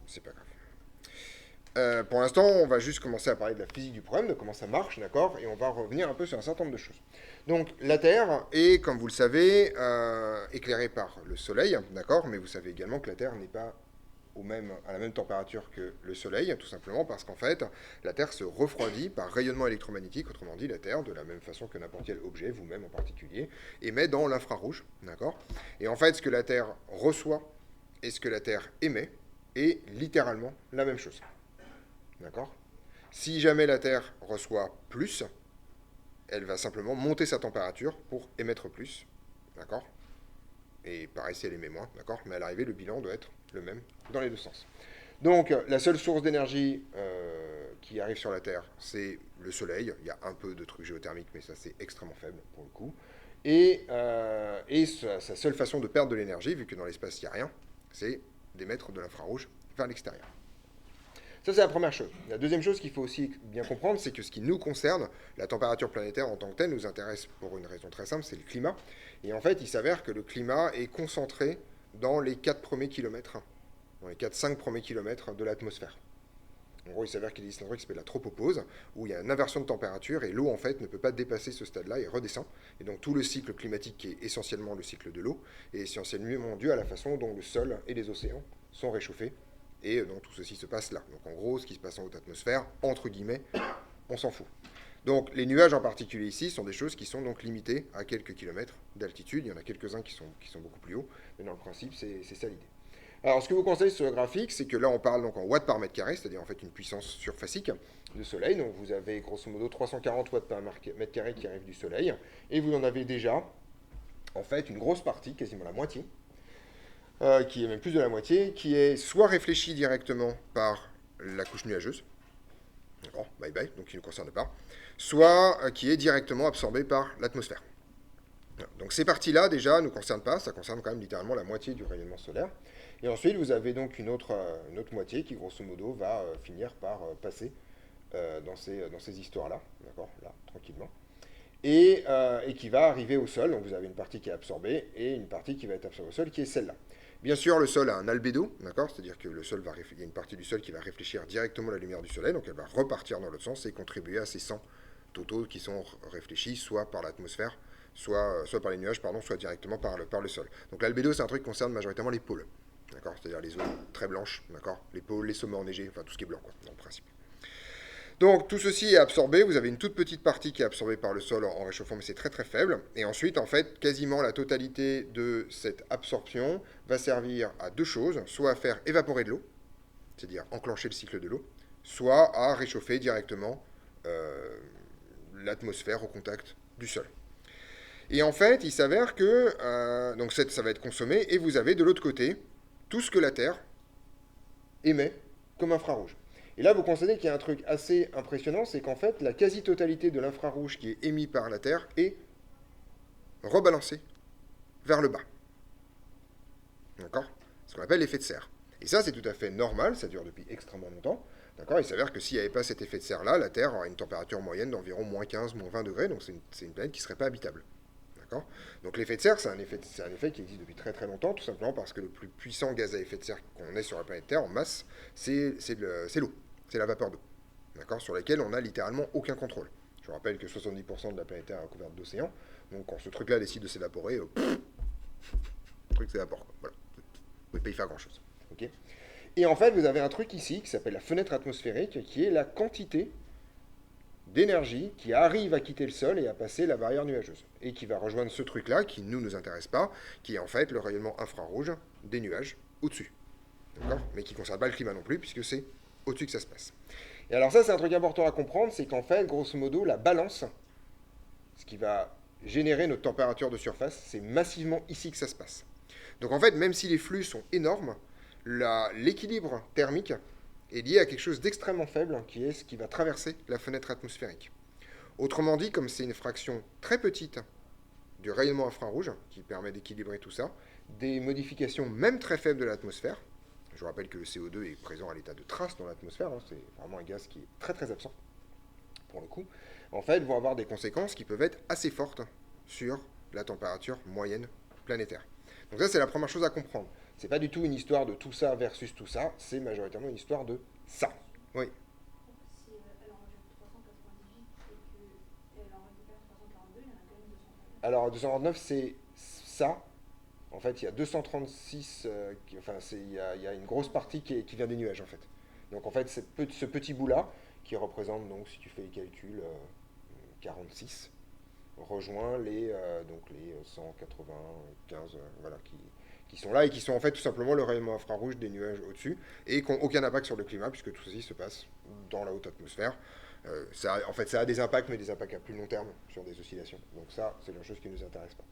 c'est pas grave. Pour l'instant, on va juste commencer à parler de la physique du problème, de comment ça marche, d'accord? Et on va revenir un peu sur un certain nombre de choses. Donc, la Terre est, comme vous le savez, éclairée par le Soleil, d'accord? Mais vous savez également que la Terre n'est pas à la même température que le Soleil, tout simplement parce qu'en fait, la Terre se refroidit par rayonnement électromagnétique, autrement dit, la Terre, de la même façon que n'importe quel objet, vous-même en particulier, émet dans l'infrarouge, d'accord? Et en fait, ce que la Terre reçoit et ce que la Terre émet est littéralement la même chose. D'accord? Si jamais la Terre reçoit plus, elle va simplement monter sa température pour émettre plus. D'accord? Et pareil si elle émet moins. D'accord? Mais à l'arrivée, le bilan doit être le même dans les deux sens. Donc, la seule source d'énergie qui arrive sur la Terre, c'est le Soleil. Il y a un peu de trucs géothermiques, mais ça, c'est extrêmement faible pour le coup. Et sa seule façon de perdre de l'énergie, vu que dans l'espace, il n'y a rien, c'est d'émettre de l'infrarouge vers l'extérieur. Ça, c'est la première chose. La deuxième chose qu'il faut aussi bien comprendre, c'est que ce qui nous concerne, la température planétaire en tant que telle, nous intéresse pour une raison très simple, c'est le climat. Et en fait, il s'avère que le climat est concentré dans les 4 premiers kilomètres, dans les 4-5 premiers kilomètres de l'atmosphère. En gros, il s'avère qu'il existe un truc qui s'appelle la tropopause, où il y a une inversion de température et l'eau, en fait, ne peut pas dépasser ce stade-là et redescend. Et donc, tout le cycle climatique, qui est essentiellement le cycle de l'eau, est essentiellement dû à la façon dont le sol et les océans sont réchauffés. Et donc, tout ceci se passe là. Donc, en gros, ce qui se passe en haute atmosphère, entre guillemets, on s'en fout. Donc, les nuages en particulier ici sont des choses qui sont donc limitées à quelques kilomètres d'altitude. Il y en a quelques-uns qui sont beaucoup plus hauts, mais dans le principe, c'est ça l'idée. Alors, ce que vous constatez sur le graphique, c'est que là, on parle donc en watts par mètre carré, c'est-à-dire en fait une puissance surfacique de soleil. Donc, vous avez grosso modo 340 watts par mètre carré qui arrivent du soleil. Et vous en avez déjà, en fait, une grosse partie, quasiment la moitié, qui est même plus de la moitié, qui est soit réfléchie directement par la couche nuageuse, d'accord, bye bye, donc qui ne concerne pas, soit qui est directement absorbée par l'atmosphère. Donc ces parties-là, déjà, ne nous concernent pas, ça concerne quand même littéralement la moitié du rayonnement solaire. Et ensuite, vous avez donc une autre moitié qui, grosso modo, va finir par passer dans ces histoires-là, d'accord, là, tranquillement, et qui va arriver au sol. Donc vous avez une partie qui est absorbée et une partie qui va être absorbée au sol, qui est celle-là. Bien sûr, le sol a un albédo, d'accord, c'est-à-dire que il y a une partie du sol qui va réfléchir directement à la lumière du soleil, donc elle va repartir dans l'autre sens et contribuer à ces 100 totaux qui sont réfléchis soit par l'atmosphère, soit par les nuages, pardon, soit directement par le sol. Donc l'albédo, c'est un truc qui concerne majoritairement les pôles, d'accord, c'est-à-dire les zones très blanches, d'accord, les pôles, les sommets enneigés, enfin tout ce qui est blanc, quoi, dans le principe. Donc tout ceci est absorbé, vous avez une toute petite partie qui est absorbée par le sol en réchauffant, mais c'est très très faible. Et ensuite, en fait, quasiment la totalité de cette absorption va servir à deux choses, soit à faire évaporer de l'eau, c'est-à-dire enclencher le cycle de l'eau, soit à réchauffer directement euh, l'atmosphère au contact du sol. Et en fait, il s'avère que donc ça va être consommé, et vous avez de l'autre côté tout ce que la Terre émet comme infrarouge. Et là, vous constatez qu'il y a un truc assez impressionnant, c'est qu'en fait, la quasi-totalité de l'infrarouge qui est émis par la Terre est rebalancée vers le bas. D'accord? Ce qu'on appelle l'effet de serre. Et ça, c'est tout à fait normal, ça dure depuis extrêmement longtemps. D'accord? Il s'avère que s'il n'y avait pas cet effet de serre-là, la Terre aurait une température moyenne d'environ moins 15, moins 20 degrés, donc c'est une planète qui ne serait pas habitable. D'accord? Donc l'effet de serre, c'est un effet qui existe depuis très très longtemps, tout simplement parce que le plus puissant gaz à effet de serre qu'on ait sur la planète Terre en masse, c'est l'eau, c'est la vapeur d'eau, d'accord, sur laquelle on n'a littéralement aucun contrôle. Je vous rappelle que 70% de la planète Terre est recouverte d'océan, donc quand ce truc-là décide de s'évaporer, le truc s'évapore. Voilà. Vous ne pouvez pas y faire grand-chose. Okay, et en fait, vous avez un truc ici qui s'appelle la fenêtre atmosphérique, qui est la quantité d'énergie qui arrive à quitter le sol et à passer la barrière nuageuse. Et qui va rejoindre ce truc-là, qui ne nous intéresse pas, qui est en fait le rayonnement infrarouge des nuages au-dessus. D'accord? Mais qui ne concerne pas le climat non plus, puisque c'est au-dessus que ça se passe. Et alors ça, c'est un truc important à comprendre, c'est qu'en fait, grosso modo, la balance, ce qui va générer notre température de surface, c'est massivement ici que ça se passe. Donc en fait, même si les flux sont énormes, l'équilibre thermique est lié à quelque chose d'extrêmement faible, qui est ce qui va traverser la fenêtre atmosphérique. Autrement dit, comme c'est une fraction très petite du rayonnement infrarouge, qui permet d'équilibrer tout ça, des modifications même très faibles de l'atmosphère, je vous rappelle que le CO2 est présent à l'état de trace dans l'atmosphère, hein, c'est vraiment un gaz qui est très très absent, pour le coup, en fait, vont avoir des conséquences qui peuvent être assez fortes sur la température moyenne planétaire. Donc ça, c'est la première chose à comprendre. C'est pas du tout une histoire de tout ça versus tout ça, c'est majoritairement une histoire de ça. Oui. Si elle enregistre 398 et qu'elle en récupère 342, il y en a quand même 234. Alors 229, c'est ça. En fait, il y a 236, enfin, il y a une grosse partie qui vient des nuages, en fait. Donc, en fait, ce petit bout-là, qui représente, donc, si tu fais les calculs, 46, rejoint donc les 195, voilà, qui sont là et qui sont en fait tout simplement le rayonnement infrarouge des nuages au-dessus et qui n'ont aucun impact sur le climat puisque tout ceci se passe dans la haute atmosphère. En fait, ça a des impacts, mais des impacts à plus long terme sur des oscillations. Donc ça, c'est la chose qui ne nous intéresse pas.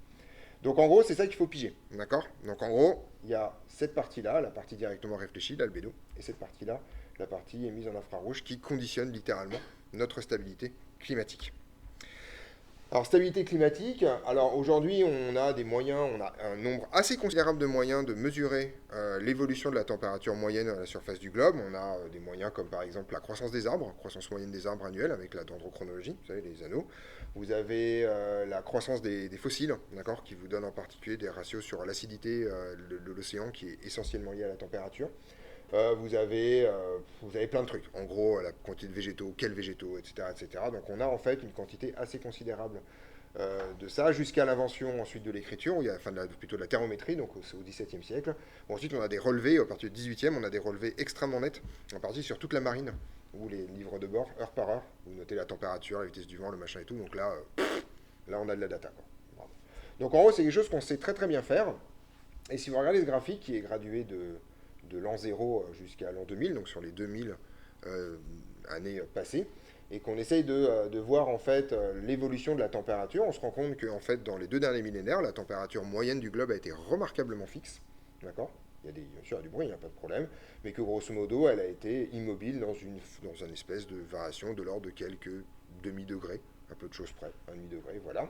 Donc en gros, c'est ça qu'il faut piger, d'accord? Donc en gros, il y a cette partie-là, la partie directement réfléchie, l'albédo, et cette partie-là, la partie émise en infrarouge, qui conditionne littéralement notre stabilité climatique. Alors stabilité climatique, alors aujourd'hui on a des moyens, on a un nombre assez considérable de moyens de mesurer l'évolution de la température moyenne à la surface du globe. On a des moyens comme par exemple la croissance des arbres, croissance moyenne des arbres annuelle avec la dendrochronologie, vous savez les anneaux. Vous avez la croissance des fossiles, d'accord, qui vous donne en particulier des ratios sur l'acidité de l'océan qui est essentiellement liée à la température. Vous avez plein de trucs. En gros, la quantité de végétaux, quels végétaux, etc., etc. Donc on a en fait une quantité assez considérable de ça, jusqu'à l'invention ensuite de l'écriture, enfin plutôt de la thermométrie, donc c'est au XVIIe siècle. Bon, ensuite on a des relevés, à partir du XVIIIe, on a des relevés extrêmement nets, en partie sur toute la marine, où les livres de bord, heure par heure, vous notez la température, la vitesse du vent, le machin et tout, donc là on a de la data, quoi. Bravo. Donc en gros, c'est quelque chose qu'on sait très très bien faire, et si vous regardez ce graphique qui est gradué de l'an 0 jusqu'à l'an 2000, donc sur les 2000 années passées, et qu'on essaye de voir en fait l'évolution de la température, on se rend compte que en fait, dans les 2 derniers millénaires, la température moyenne du globe a été remarquablement fixe, d'accord? Bien sûr, il y a du bruit, il n'y a pas de problème, mais que grosso modo, elle a été immobile dans une espèce de variation de l'ordre de quelques demi-degrés, un peu de choses près, un demi-degré, voilà.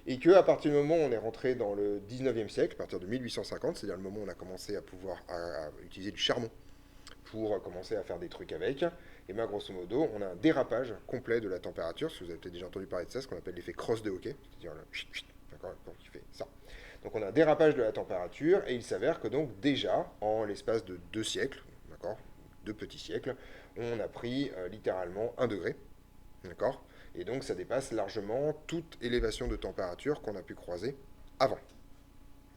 Et qu'à partir du moment où on est rentré dans le 19e siècle, à partir de 1850, c'est-à-dire le moment où on a commencé à pouvoir à utiliser du charbon pour commencer à faire des trucs avec, et bien grosso modo, on a un dérapage complet de la température, si vous avez peut-être déjà entendu parler de ça, ce qu'on appelle l'effet crosse de Hawking, c'est-à-dire le chut, chut, d'accord, qui fait ça. Donc on a un dérapage de la température, et il s'avère que donc déjà, en l'espace de 2 siècles, d'accord, 2 petits siècles, on a pris littéralement 1 degré, d'accord, et donc ça dépasse largement toute élévation de température qu'on a pu croiser avant.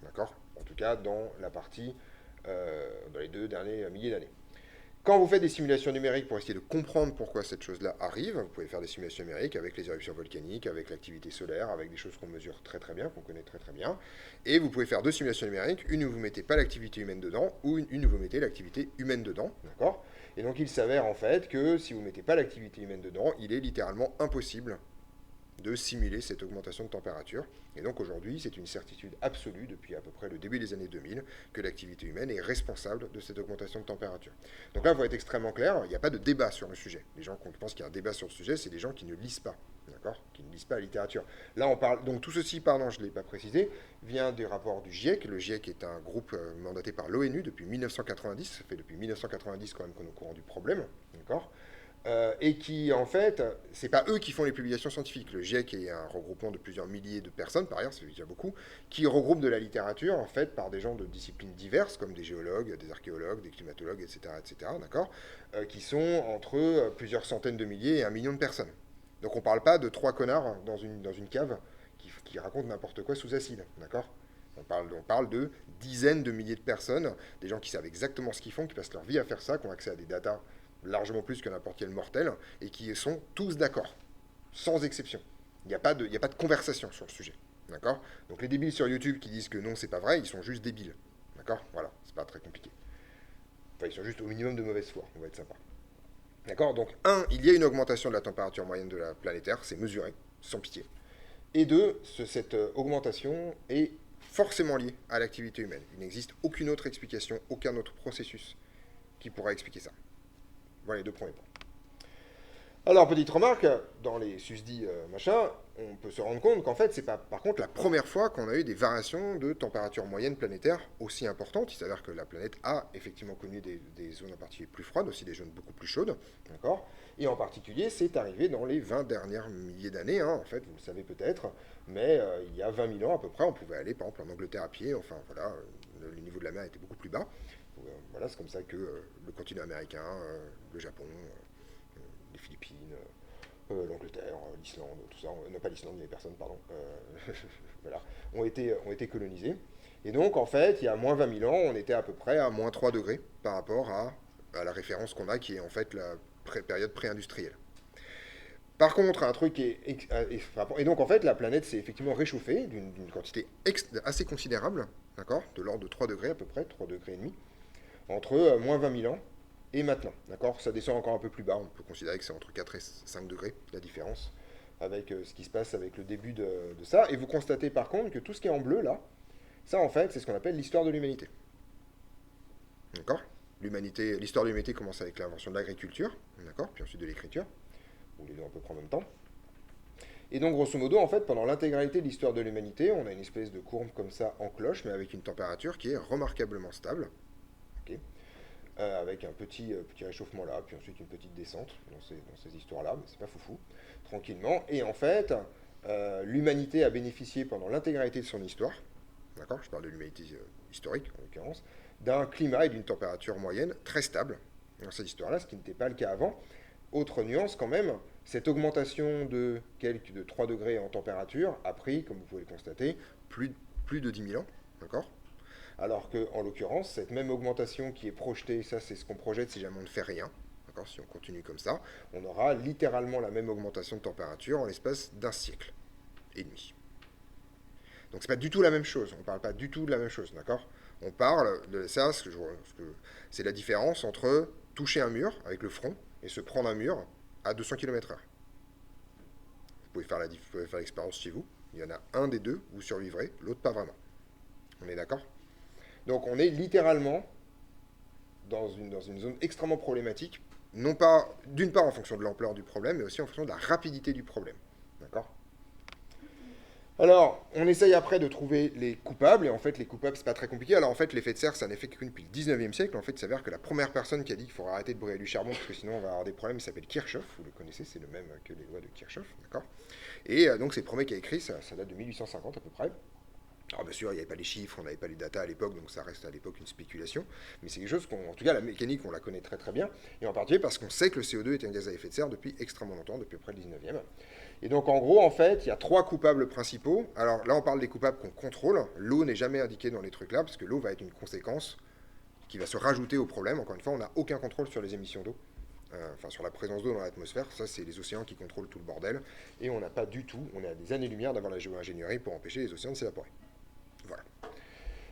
D'accord? En tout cas dans la partie dans les 2 derniers milliers d'années. Quand vous faites des simulations numériques pour essayer de comprendre pourquoi cette chose-là arrive, vous pouvez faire des simulations numériques avec les éruptions volcaniques, avec l'activité solaire, avec des choses qu'on mesure très très bien, qu'on connaît très très bien. Et vous pouvez faire 2 simulations numériques, une où vous mettez pas l'activité humaine dedans, ou une où vous mettez l'activité humaine dedans. D'accord? Et donc il s'avère en fait que si vous ne mettez pas l'activité humaine dedans, il est littéralement impossible de simuler cette augmentation de température. Et donc aujourd'hui, c'est une certitude absolue depuis à peu près le début des années 2000 que l'activité humaine est responsable de cette augmentation de température. Donc là, il faut être extrêmement clair, il n'y a pas de débat sur le sujet. Les gens qui pensent qu'il y a un débat sur le sujet, c'est des gens qui ne lisent pas, d'accord, qui ne lisent pas la littérature. Là, on parle, donc tout ceci, pardon, je ne l'ai pas précisé, vient du rapport du GIEC. Le GIEC est un groupe mandaté par l'ONU depuis 1990, ça fait depuis 1990 quand même qu'on est au courant du problème, d'accord. Et qui, en fait, c'est pas eux qui font les publications scientifiques. Le GIEC est un regroupement de plusieurs milliers de personnes, par ailleurs, c'est déjà beaucoup, qui regroupe de la littérature, en fait, par des gens de disciplines diverses, comme des géologues, des archéologues, des climatologues, etc., d'accord, qui sont entre plusieurs centaines de milliers et 1 million de personnes. Donc on parle pas de 3 connards dans une cave qui racontent n'importe quoi sous acide, d'accord. On parle de dizaines de milliers de personnes, des gens qui savent exactement ce qu'ils font, qui passent leur vie à faire ça, qui ont accès à des datas largement plus que n'importe quel mortel, et qui sont tous d'accord, sans exception. Il n'y a pas de conversation sur le sujet. D'accord. Donc les débiles sur YouTube qui disent que non, c'est pas vrai, ils sont juste débiles. D'accord. Voilà, c'est pas très compliqué. Enfin, ils sont juste au minimum de mauvaise foi, on va être sympa. D'accord. Donc, il y a une augmentation de la température moyenne de la planétaire, c'est mesuré, sans pitié. Et deux, cette augmentation est forcément liée à l'activité humaine. Il n'existe aucune autre explication, aucun autre processus qui pourra expliquer ça. Voilà les 2 premiers points. Alors, petite remarque, dans les susdits machin, on peut se rendre compte qu'en fait, c'est pas, par contre, la première fois qu'on a eu des variations de température moyenne planétaire aussi importantes. Il s'avère que la planète a effectivement connu des zones en particulier plus froides, aussi des zones beaucoup plus chaudes, d'accord. Et en particulier, c'est arrivé dans les 20 dernières milliers d'années, hein, en fait, vous le savez peut-être, mais il y a 20 000 ans à peu près, on pouvait aller, par exemple, en Angleterre à pied, enfin, voilà, le niveau de la mer était beaucoup plus bas. Voilà, c'est comme ça que le continent américain, le Japon, les Philippines, l'Angleterre, l'Islande, tout ça, non pas l'Islande, il n'y avait personne, pardon, voilà, ont été colonisés. Et donc, en fait, il y a moins 20 000 ans, on était à peu près à moins 3 degrés par rapport à la référence qu'on a, qui est en fait la période pré-industrielle. Par contre, un truc qui est frappant, et donc en fait, la planète s'est effectivement réchauffée d'une quantité assez considérable, d'accord, de l'ordre de 3 degrés à peu près, 3 degrés et demi, entre moins 20 000 ans et maintenant, d'accord. Ça descend encore un peu plus bas, on peut considérer que c'est entre 4 et 5 degrés, la différence, avec ce qui se passe avec le début de ça. Et vous constatez par contre que tout ce qui est en bleu, là, ça en fait, c'est ce qu'on appelle l'histoire de l'humanité. D'accord. L'histoire de l'humanité commence avec l'invention de l'agriculture, d'accord, puis ensuite de l'écriture, ou les deux à peu près en même temps. Et donc, grosso modo, en fait, pendant l'intégralité de l'histoire de l'humanité, on a une espèce de courbe comme ça en cloche, mais avec une température qui est remarquablement stable, ok, avec un petit réchauffement là, puis ensuite une petite descente dans ces histoires-là, mais c'est pas foufou, tranquillement. Et en fait, l'humanité a bénéficié pendant l'intégralité de son histoire, d'accord, je parle de l'humanité historique en l'occurrence, d'un climat et d'une température moyenne très stable dans cette histoire-là, ce qui n'était pas le cas avant. Autre nuance quand même, cette augmentation de 3 degrés en température a pris, comme vous pouvez le constater, plus de 10 000 ans, d'accord. Alors qu'en l'occurrence, cette même augmentation qui est projetée, ça c'est ce qu'on projette si jamais on ne fait rien, d'accord, si on continue comme ça, on aura littéralement la même augmentation de température en l'espace d'un siècle et demi. Donc c'est pas du tout la même chose, on ne parle pas du tout de la même chose, d'accord. On parle de ça, c'est la différence entre toucher un mur avec le front et se prendre un mur à 200 km/h. Vous pouvez faire l'expérience chez vous, il y en a un des deux, vous survivrez, l'autre pas vraiment. On est d'accord? Donc on est littéralement dans une zone extrêmement problématique, non pas d'une part en fonction de l'ampleur du problème, mais aussi en fonction de la rapidité du problème. D'accord? Alors, on essaye après de trouver les coupables, et en fait, les coupables, c'est pas très compliqué. Alors, en fait, l'effet de serre, c'est un effet qui est connu depuis le 19e siècle. En fait, il s'avère que la première personne qui a dit qu'il faudra arrêter de brûler du charbon, parce que sinon on va avoir des problèmes, il s'appelle Kirchhoff. Vous le connaissez, c'est le même que les lois de Kirchhoff, d'accord. Et donc, c'est le premier qui a écrit, ça date de 1850 à peu près. Alors bien sûr, il n'y avait pas les chiffres, on n'avait pas les datas à l'époque, donc ça reste à l'époque une spéculation. Mais c'est quelque chose en tout cas, la mécanique, on la connaît très très bien. Et en particulier parce qu'on sait que le CO2 est un gaz à effet de serre depuis extrêmement longtemps, depuis à peu près le 19e. Et donc en gros, en fait, il y a 3 coupables principaux. Alors là, on parle des coupables qu'on contrôle. L'eau n'est jamais indiquée dans les trucs là, parce que l'eau va être une conséquence qui va se rajouter au problème. Encore une fois, on n'a aucun contrôle sur les émissions d'eau. Enfin, sur la présence d'eau dans l'atmosphère, ça c'est les océans qui contrôlent tout le bordel. Et on n'a pas du tout, on est à des années-lumière d'avoir la géo-ingénierie pour empêcher les océans de s'évaporer. Voilà.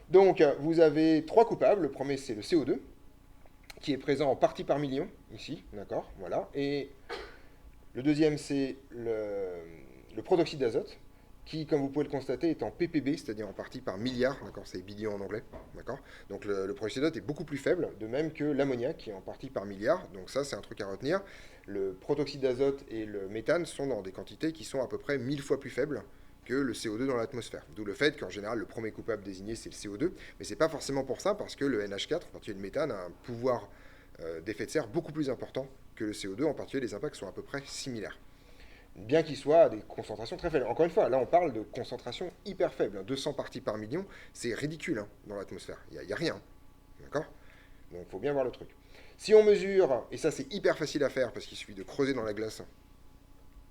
Donc, vous avez 3 coupables. Le premier, c'est le CO2, qui est présent en partie par million, ici, d'accord, voilà. Et le deuxième, c'est le protoxyde d'azote, qui, comme vous pouvez le constater, est en ppb, c'est-à-dire en partie par milliard, d'accord, c'est billion en anglais, d'accord. Donc, le protoxyde d'azote est beaucoup plus faible, de même que l'ammoniac, qui est en partie par milliard. Donc ça, c'est un truc à retenir. Le protoxyde d'azote et le méthane sont dans des quantités qui sont à peu près 1000 fois plus faibles que le CO2 dans l'atmosphère. D'où le fait qu'en général, le premier coupable désigné, c'est le CO2. Mais c'est pas forcément pour ça, parce que le NH4, en particulier le méthane, a un pouvoir d'effet de serre beaucoup plus important que le CO2. En particulier, les impacts sont à peu près similaires. Bien qu'il soit à des concentrations très faibles. Encore une fois, là, on parle de concentrations hyper faibles. 200 parties par million, c'est ridicule hein, dans l'atmosphère. Il n'y a rien. D'accord. Donc, il faut bien voir le truc. Si on mesure, et ça, c'est hyper facile à faire, parce qu'il suffit de creuser dans la glace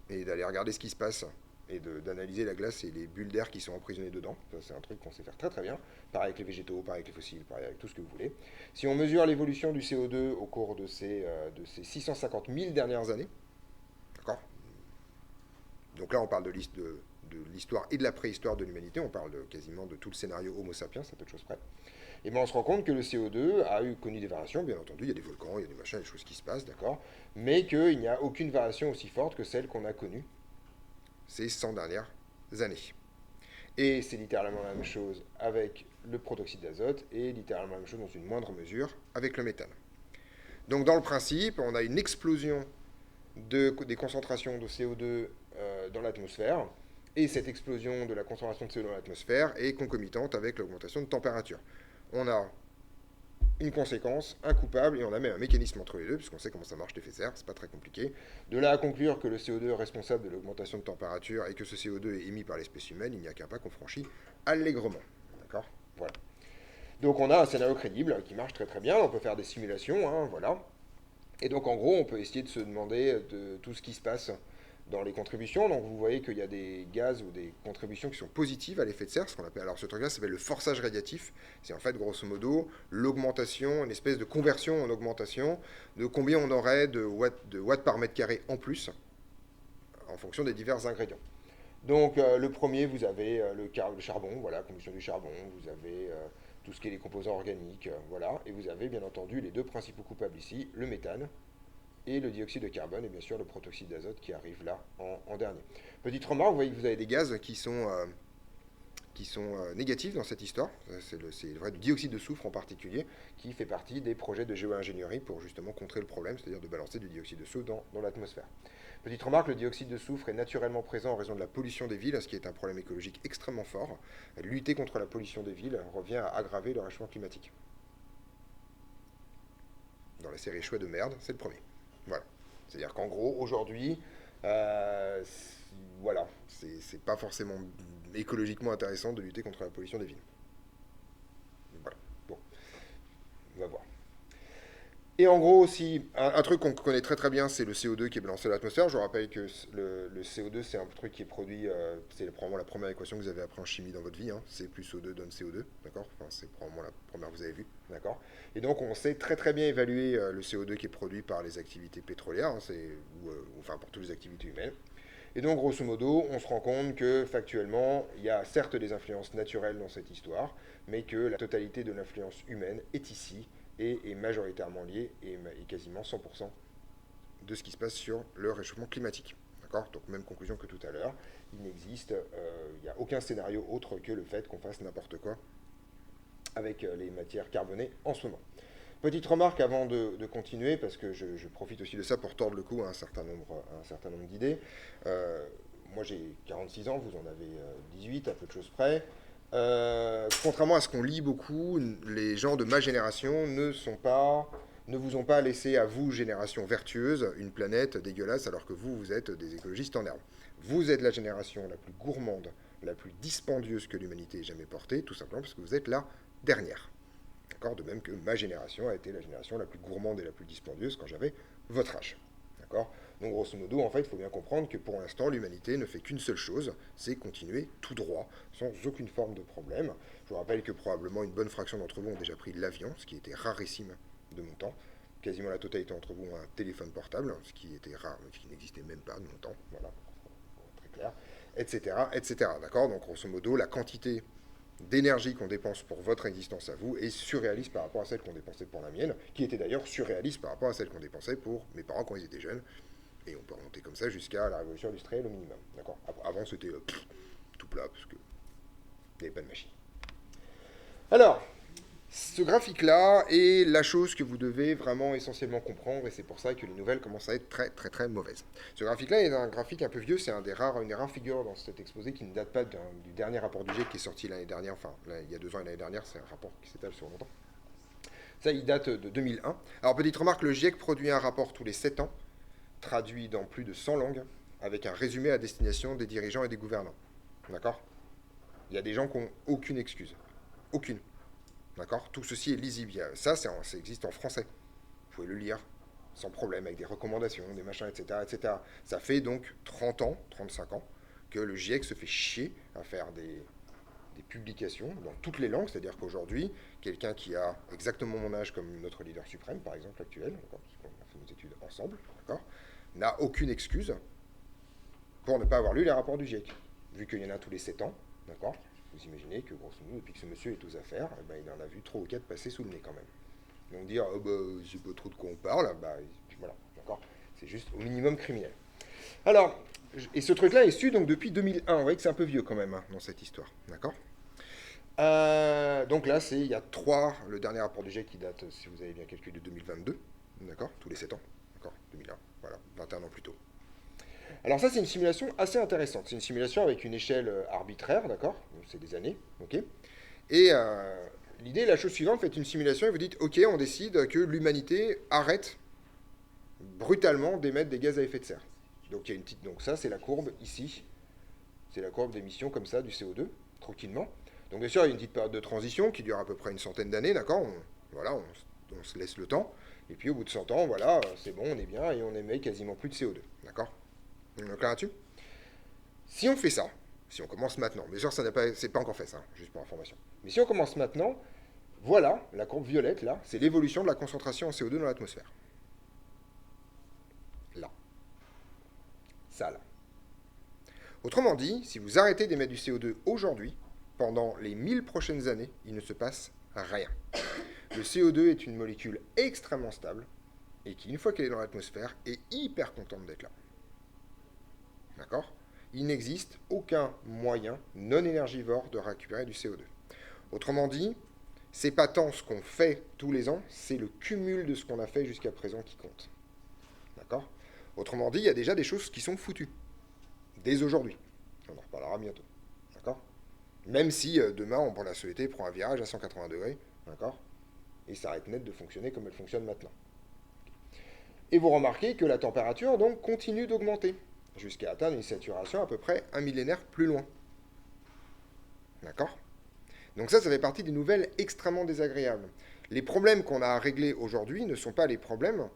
et d'aller regarder ce qui se passe et d'analyser la glace et les bulles d'air qui sont emprisonnées dedans. Ça, c'est un truc qu'on sait faire très très bien. Pareil avec les végétaux, pareil avec les fossiles, pareil avec tout ce que vous voulez. Si on mesure l'évolution du CO2 au cours de ces 650 000 dernières années, d'accord. Donc là, on parle de l'histoire et de la préhistoire de l'humanité. On parle quasiment de tout le scénario Homo sapiens, à peu de choses près. Et bien on se rend compte que le CO2 a connu des variations, bien entendu, il y a des volcans, il y a des machins, des choses qui se passent, d'accord, mais qu'il n'y a aucune variation aussi forte que celle qu'on a connue ces 100 dernières années. Et c'est littéralement la même chose avec le protoxyde d'azote et littéralement la même chose dans une moindre mesure avec le méthane. Donc dans le principe, on a une explosion des concentrations de CO2 dans l'atmosphère, et cette explosion de la concentration de CO2 dans l'atmosphère est concomitante avec l'augmentation de température. On a une conséquence, un coupable, et on a même un mécanisme entre les deux, puisqu'on sait comment ça marche l'effet de serre, c'est pas très compliqué. De là à conclure que le CO2 est responsable de l'augmentation de température et que ce CO2 est émis par l'espèce humaine, il n'y a qu'un pas qu'on franchit allègrement. D'accord. Voilà. Donc on a un scénario crédible qui marche très très bien, on peut faire des simulations, hein, voilà. Et donc en gros, on peut essayer de se demander de tout ce qui se passe dans les contributions. Donc vous voyez qu'il y a des gaz ou des contributions qui sont positives à l'effet de serre, ce qu'on appelle, alors ce truc-là s'appelle le forçage radiatif. C'est en fait grosso modo l'augmentation, une espèce de conversion en augmentation de combien on aurait de watts par mètre carré en plus en fonction des divers ingrédients. Donc le premier, vous avez le charbon, voilà, combustion du charbon, vous avez tout ce qui est les composants organiques, voilà, et vous avez bien entendu les deux principaux coupables ici, le méthane et le dioxyde de carbone, et bien sûr le protoxyde d'azote qui arrive là en dernier. Petite remarque, vous voyez que vous avez des gaz qui sont négatifs dans cette histoire. C'est vrai du dioxyde de soufre en particulier, qui fait partie des projets de géo-ingénierie pour justement contrer le problème, c'est-à-dire de balancer du dioxyde de soufre dans l'atmosphère. Petite remarque, le dioxyde de soufre est naturellement présent en raison de la pollution des villes, ce qui est un problème écologique extrêmement fort. Lutter contre la pollution des villes revient à aggraver le réchauffement climatique. Dans la série Choix de merde, c'est le premier. Voilà. C'est-à-dire qu'en gros, aujourd'hui, voilà, c'est pas forcément écologiquement intéressant de lutter contre la pollution des villes. Voilà. Bon, on va voir. Et en gros aussi, un truc qu'on connaît très très bien, c'est le CO2 qui est balancé à l'atmosphère. Je vous rappelle que le CO2, c'est un truc qui est produit, c'est probablement la première équation que vous avez appris en chimie dans votre vie, hein. C plus O2 donne CO2, d'accord? Enfin, c'est probablement la première que vous avez vue, d'accord? Et donc on sait très très bien évaluer le CO2 qui est produit par les activités pétrolières, hein, enfin pour toutes les activités humaines. Et donc grosso modo, on se rend compte que factuellement, il y a certes des influences naturelles dans cette histoire, mais que la totalité de l'influence humaine est ici et est majoritairement liée et quasiment 100% de ce qui se passe sur le réchauffement climatique. D'accord? Donc même conclusion que tout à l'heure, il n'existe, il n'y a aucun scénario autre que le fait qu'on fasse n'importe quoi avec les matières carbonées en ce moment. Petite remarque avant de continuer, parce que je profite aussi de ça pour tordre le cou à un certain nombre d'idées. Moi j'ai 46 ans, vous en avez 18 à peu de choses près. Contrairement à ce qu'on lit beaucoup, les gens de ma génération ne vous ont pas laissé à vous, génération vertueuse, une planète dégueulasse, alors que vous êtes des écologistes en herbe. Vous êtes la génération la plus gourmande, la plus dispendieuse que l'humanité ait jamais portée, tout simplement parce que vous êtes la dernière. D'accord? De même que ma génération a été la génération la plus gourmande et la plus dispendieuse quand j'avais votre âge. D'accord? Donc grosso modo, en fait, il faut bien comprendre que pour l'instant, l'humanité ne fait qu'une seule chose, c'est continuer tout droit, sans aucune forme de problème. Je vous rappelle que probablement une bonne fraction d'entre vous ont déjà pris l'avion, ce qui était rarissime de mon temps. Quasiment la totalité d'entre vous ont un téléphone portable, ce qui était rare, ce qui n'existait même pas de mon temps. Voilà, très clair, etc., etc. D'accord? Donc grosso modo, la quantité d'énergie qu'on dépense pour votre existence à vous est surréaliste par rapport à celle qu'on dépensait pour la mienne, qui était d'ailleurs surréaliste par rapport à celle qu'on dépensait pour mes parents quand ils étaient jeunes. Et on peut remonter comme ça jusqu'à la révolution industrielle au minimum. D'accord? Avant, c'était tout plat, parce qu'il n'y avait pas de machine. Alors, ce graphique-là est la chose que vous devez vraiment essentiellement comprendre, et c'est pour ça que les nouvelles commencent à être très très très mauvaises. Ce graphique-là est un graphique un peu vieux, c'est une des rares figures dans cet exposé qui ne date pas du dernier rapport du GIEC qui est sorti l'année dernière, enfin là, il y a 2 ans et l'année dernière, c'est un rapport qui s'étale sur longtemps. Ça, il date de 2001. Alors, petite remarque, le GIEC produit un rapport tous les 7 ans, traduit dans plus de 100 langues, avec un résumé à destination des dirigeants et des gouvernants. D'accord? Il y a des gens qui n'ont aucune excuse. Aucune. D'accord? Tout ceci est lisible. Ça existe en français. Vous pouvez le lire sans problème, avec des recommandations, des machins, etc., etc. Ça fait donc 30 ans, 35 ans, que le GIEC se fait chier à faire des publications dans toutes les langues. C'est-à-dire qu'aujourd'hui, quelqu'un qui a exactement mon âge comme notre leader suprême, par exemple, actuel, puisqu'on a fait nos études ensemble, d'accord, n'a aucune excuse pour ne pas avoir lu les rapports du GIEC. Vu qu'il y en a tous les 7 ans, d'accord, vous imaginez que, grosso modo, depuis que ce monsieur est aux affaires, eh ben, il en a vu 3 ou 4 passer sous le nez quand même. Donc dire, oh, bah, je sais pas trop de quoi on parle, bah, voilà, d'accord, c'est juste au minimum criminel. Alors, et ce truc-là est su donc depuis 2001, vous voyez que c'est un peu vieux quand même, hein, dans cette histoire, d'accord. Donc là, il y a 3, le dernier rapport du GIEC qui date, si vous avez bien calculé, de 2022, d'accord, tous les 7 ans, d'accord, 2001, voilà, 21 ans plus tôt. Alors ça, c'est une simulation assez intéressante. C'est une simulation avec une échelle arbitraire, d'accord? C'est des années, ok? Et l'idée est la chose suivante, vous faites une simulation et vous dites, ok, on décide que l'humanité arrête brutalement d'émettre des gaz à effet de serre. Donc il y a une petite, donc ça c'est la courbe ici, c'est la courbe d'émission comme ça du CO2, tranquillement. Donc bien sûr, il y a une petite période de transition qui dure à peu près une centaine d'années, d'accord? Voilà, on se laisse le temps. Et puis au bout de 100 ans, voilà, c'est bon, on est bien et on émet quasiment plus de CO2, d'accord? On est clair là-dessus? Si on fait ça, si on commence maintenant, bien sûr, c'est pas encore fait ça, juste pour information. Mais si on commence maintenant, voilà, la courbe violette, là, c'est l'évolution de la concentration en CO2 dans l'atmosphère. Là. Ça, là. Autrement dit, si vous arrêtez d'émettre du CO2 aujourd'hui, pendant les 1000 prochaines années, il ne se passe rien. Le CO2 est une molécule extrêmement stable et qui, une fois qu'elle est dans l'atmosphère, est hyper contente d'être là. D'accord? Il n'existe aucun moyen non énergivore de récupérer du CO2. Autrement dit, c'est pas tant ce qu'on fait tous les ans, c'est le cumul de ce qu'on a fait jusqu'à présent qui compte. D'accord? Autrement dit, il y a déjà des choses qui sont foutues. Dès aujourd'hui. On en reparlera bientôt. D'accord? Même si demain, la société prend un virage à 180 degrés, d'accord? Et s'arrête net de fonctionner comme elle fonctionne maintenant. Et vous remarquez que la température, donc, continue d'augmenter, jusqu'à atteindre une saturation à peu près un millénaire plus loin. D'accord? Donc ça fait partie des nouvelles extrêmement désagréables. Les problèmes qu'on a à régler aujourd'hui ne sont pas les problèmes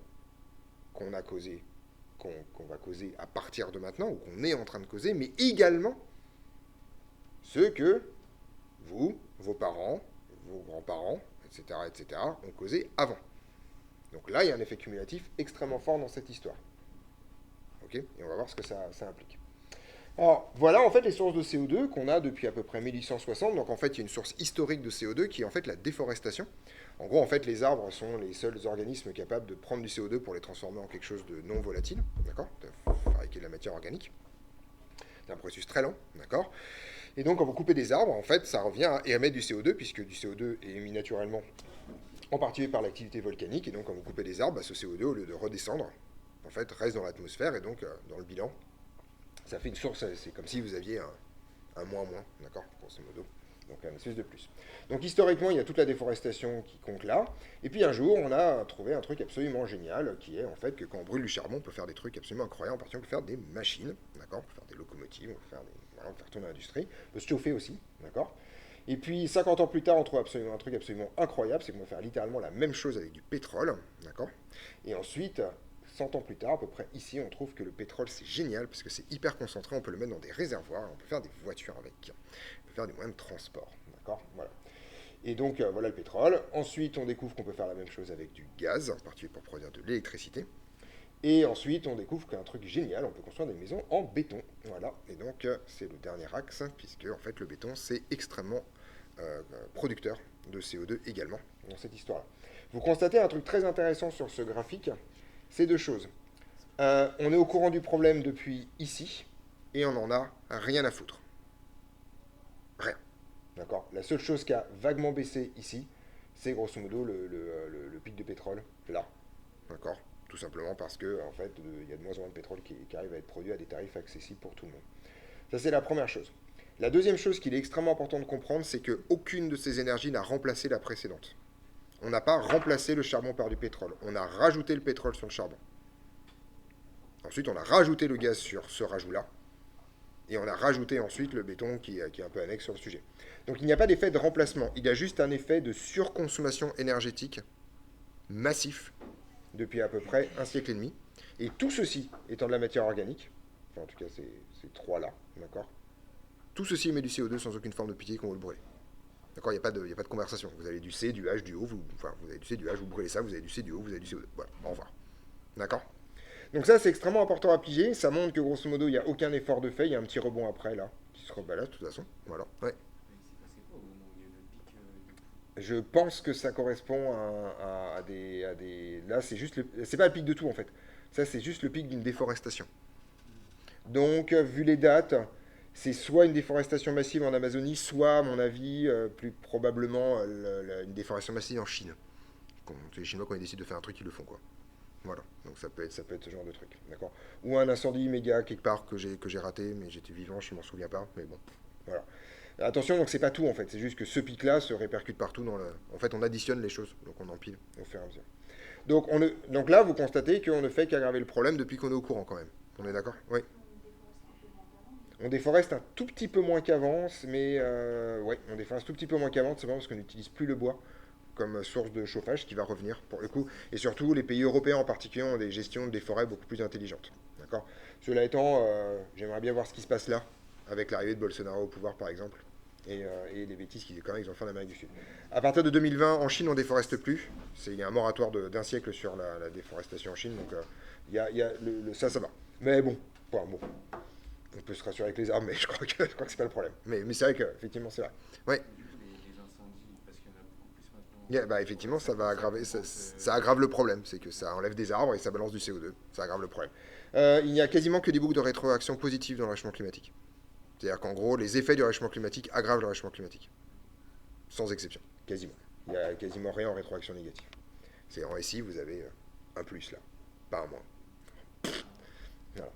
qu'on va causer à partir de maintenant, ou qu'on est en train de causer, mais également ceux que vous, vos parents, vos grands-parents, etc., ont causé avant. Donc là, il y a un effet cumulatif extrêmement fort dans cette histoire. Ok? Et on va voir ce que ça implique. Alors, voilà en fait les sources de CO2 qu'on a depuis à peu près 1860. Donc en fait, il y a une source historique de CO2 qui est en fait la déforestation. En gros, en fait, les arbres sont les seuls organismes capables de prendre du CO2 pour les transformer en quelque chose de non volatile, d'accord? De fabriquer de la matière organique. C'est un processus très lent, d'accord? Et donc, quand vous coupez des arbres, en fait, ça revient à émettre du CO2, puisque du CO2 est émis naturellement, en particulier par l'activité volcanique. Et donc, quand vous coupez des arbres, ce CO2, au lieu de redescendre, en fait, reste dans l'atmosphère et donc dans le bilan. Ça fait une source, c'est comme si vous aviez un moins, d'accord, grosso modo. Donc un espèce de plus. Donc historiquement, il y a toute la déforestation qui compte là. Et puis un jour, on a trouvé un truc absolument génial, qui est en fait que quand on brûle du charbon, on peut faire des trucs absolument incroyables. En particulier, on peut faire des machines, d'accord, on peut faire des locomotives, on peut faire tourner l'industrie, on peut se chauffer aussi, d'accord. Et puis 50 ans plus tard, on trouve un truc absolument incroyable, c'est qu'on va faire littéralement la même chose avec du pétrole, d'accord. Et ensuite, 100 ans plus tard, à peu près ici, on trouve que le pétrole c'est génial parce que c'est hyper concentré, on peut le mettre dans des réservoirs, on peut faire des voitures avec, on peut faire des moyens de transport, d'accord, voilà. Et donc voilà le pétrole. Ensuite, on découvre qu'on peut faire la même chose avec du gaz, en particulier pour produire de l'électricité. Et ensuite, on découvre qu'un truc génial, on peut construire des maisons en béton, voilà. Et donc c'est le dernier axe, puisque en fait le béton c'est extrêmement producteur de CO2 également dans cette histoire-là. Vous constatez un truc très intéressant sur ce graphique. C'est deux choses. On est au courant du problème depuis ici, et on n'en a rien à foutre. Rien. D'accord? La seule chose qui a vaguement baissé ici, c'est grosso modo le pic de pétrole, là. D'accord? Tout simplement parce que, en fait, il y a de moins en moins de pétrole qui arrive à être produit à des tarifs accessibles pour tout le monde. Ça, c'est la première chose. La deuxième chose qu'il est extrêmement important de comprendre, c'est qu'aucune de ces énergies n'a remplacé la précédente. On n'a pas remplacé le charbon par du pétrole. On a rajouté le pétrole sur le charbon. Ensuite, on a rajouté le gaz sur ce rajout-là. Et on a rajouté ensuite le béton qui est un peu annexe sur le sujet. Donc il n'y a pas d'effet de remplacement. Il y a juste un effet de surconsommation énergétique massif depuis à peu près un siècle et demi. Et tout ceci étant de la matière organique, enfin en tout cas ces trois-là, d'accord, tout ceci émet du CO2 sans aucune forme de pitié qu'on veut le brûler. D'accord, il n'y a pas de conversation. Vous avez du C, du H, du O, vous avez du C, du H, vous brûlez ça, vous avez du C, du O, vous avez du CO2. Voilà, au revoir. D'accord? Donc ça, c'est extrêmement important à piger. Ça montre que grosso modo, il n'y a aucun effort de fait. Il y a un petit rebond après, là, qui se rebalade de toute façon. Voilà. Ouais. Je pense que ça correspond à des... Là, c'est juste... C'est pas le pic de tout, en fait. Ça, c'est juste le pic d'une déforestation. Donc, vu les dates, c'est soit une déforestation massive en Amazonie, soit, à mon avis, plus probablement une déforestation massive en Chine. Les Chinois, quand ils décident de faire un truc, ils le font, quoi. Voilà, donc ça peut être ce genre de truc, d'accord. Ou un incendie méga quelque part que j'ai raté, mais j'étais vivant, je m'en souviens pas, mais bon, voilà. Attention, donc c'est pas tout en fait, c'est juste que ce pic-là se répercute partout dans le... En fait, on additionne les choses, donc on empile au fur et à mesure. Donc là, vous constatez qu'on ne fait qu'aggraver le problème depuis qu'on est au courant quand même. On est d'accord? Oui. On déforeste un tout petit peu moins qu'avant, mais ouais, on déforeste un tout petit peu moins qu'avant, c'est parce qu'on n'utilise plus le bois comme source de chauffage qui va revenir pour le coup. Et surtout, les pays européens en particulier ont des gestions des forêts beaucoup plus intelligentes. D'accord. Cela étant, j'aimerais bien voir ce qui se passe là, avec l'arrivée de Bolsonaro au pouvoir par exemple, et les bêtises qu'ils quand même ils ont fait en Amérique du Sud. À partir de 2020, en Chine, on déforeste plus. Il y a un moratoire d'un siècle sur la déforestation en Chine, donc ça va. Mais bon, bon, on peut se rassurer avec les arbres, mais je crois que c'est pas le problème. Mais c'est vrai qu'effectivement, c'est vrai. Ouais. Les incendies, parce qu'il y en a beaucoup plus maintenant. Yeah, bah, effectivement, ça va aggraver, ça aggrave le problème. C'est que ça enlève des arbres et ça balance du CO2. Ça aggrave le problème. Il n'y a quasiment que des boucles de rétroaction positives dans le réchauffement climatique. C'est-à-dire qu'en gros, les effets du réchauffement climatique aggravent le réchauffement climatique. Sans exception, quasiment. Il n'y a quasiment rien en rétroaction négative. C'est en SI, vous avez un plus là, pas un moins. Voilà.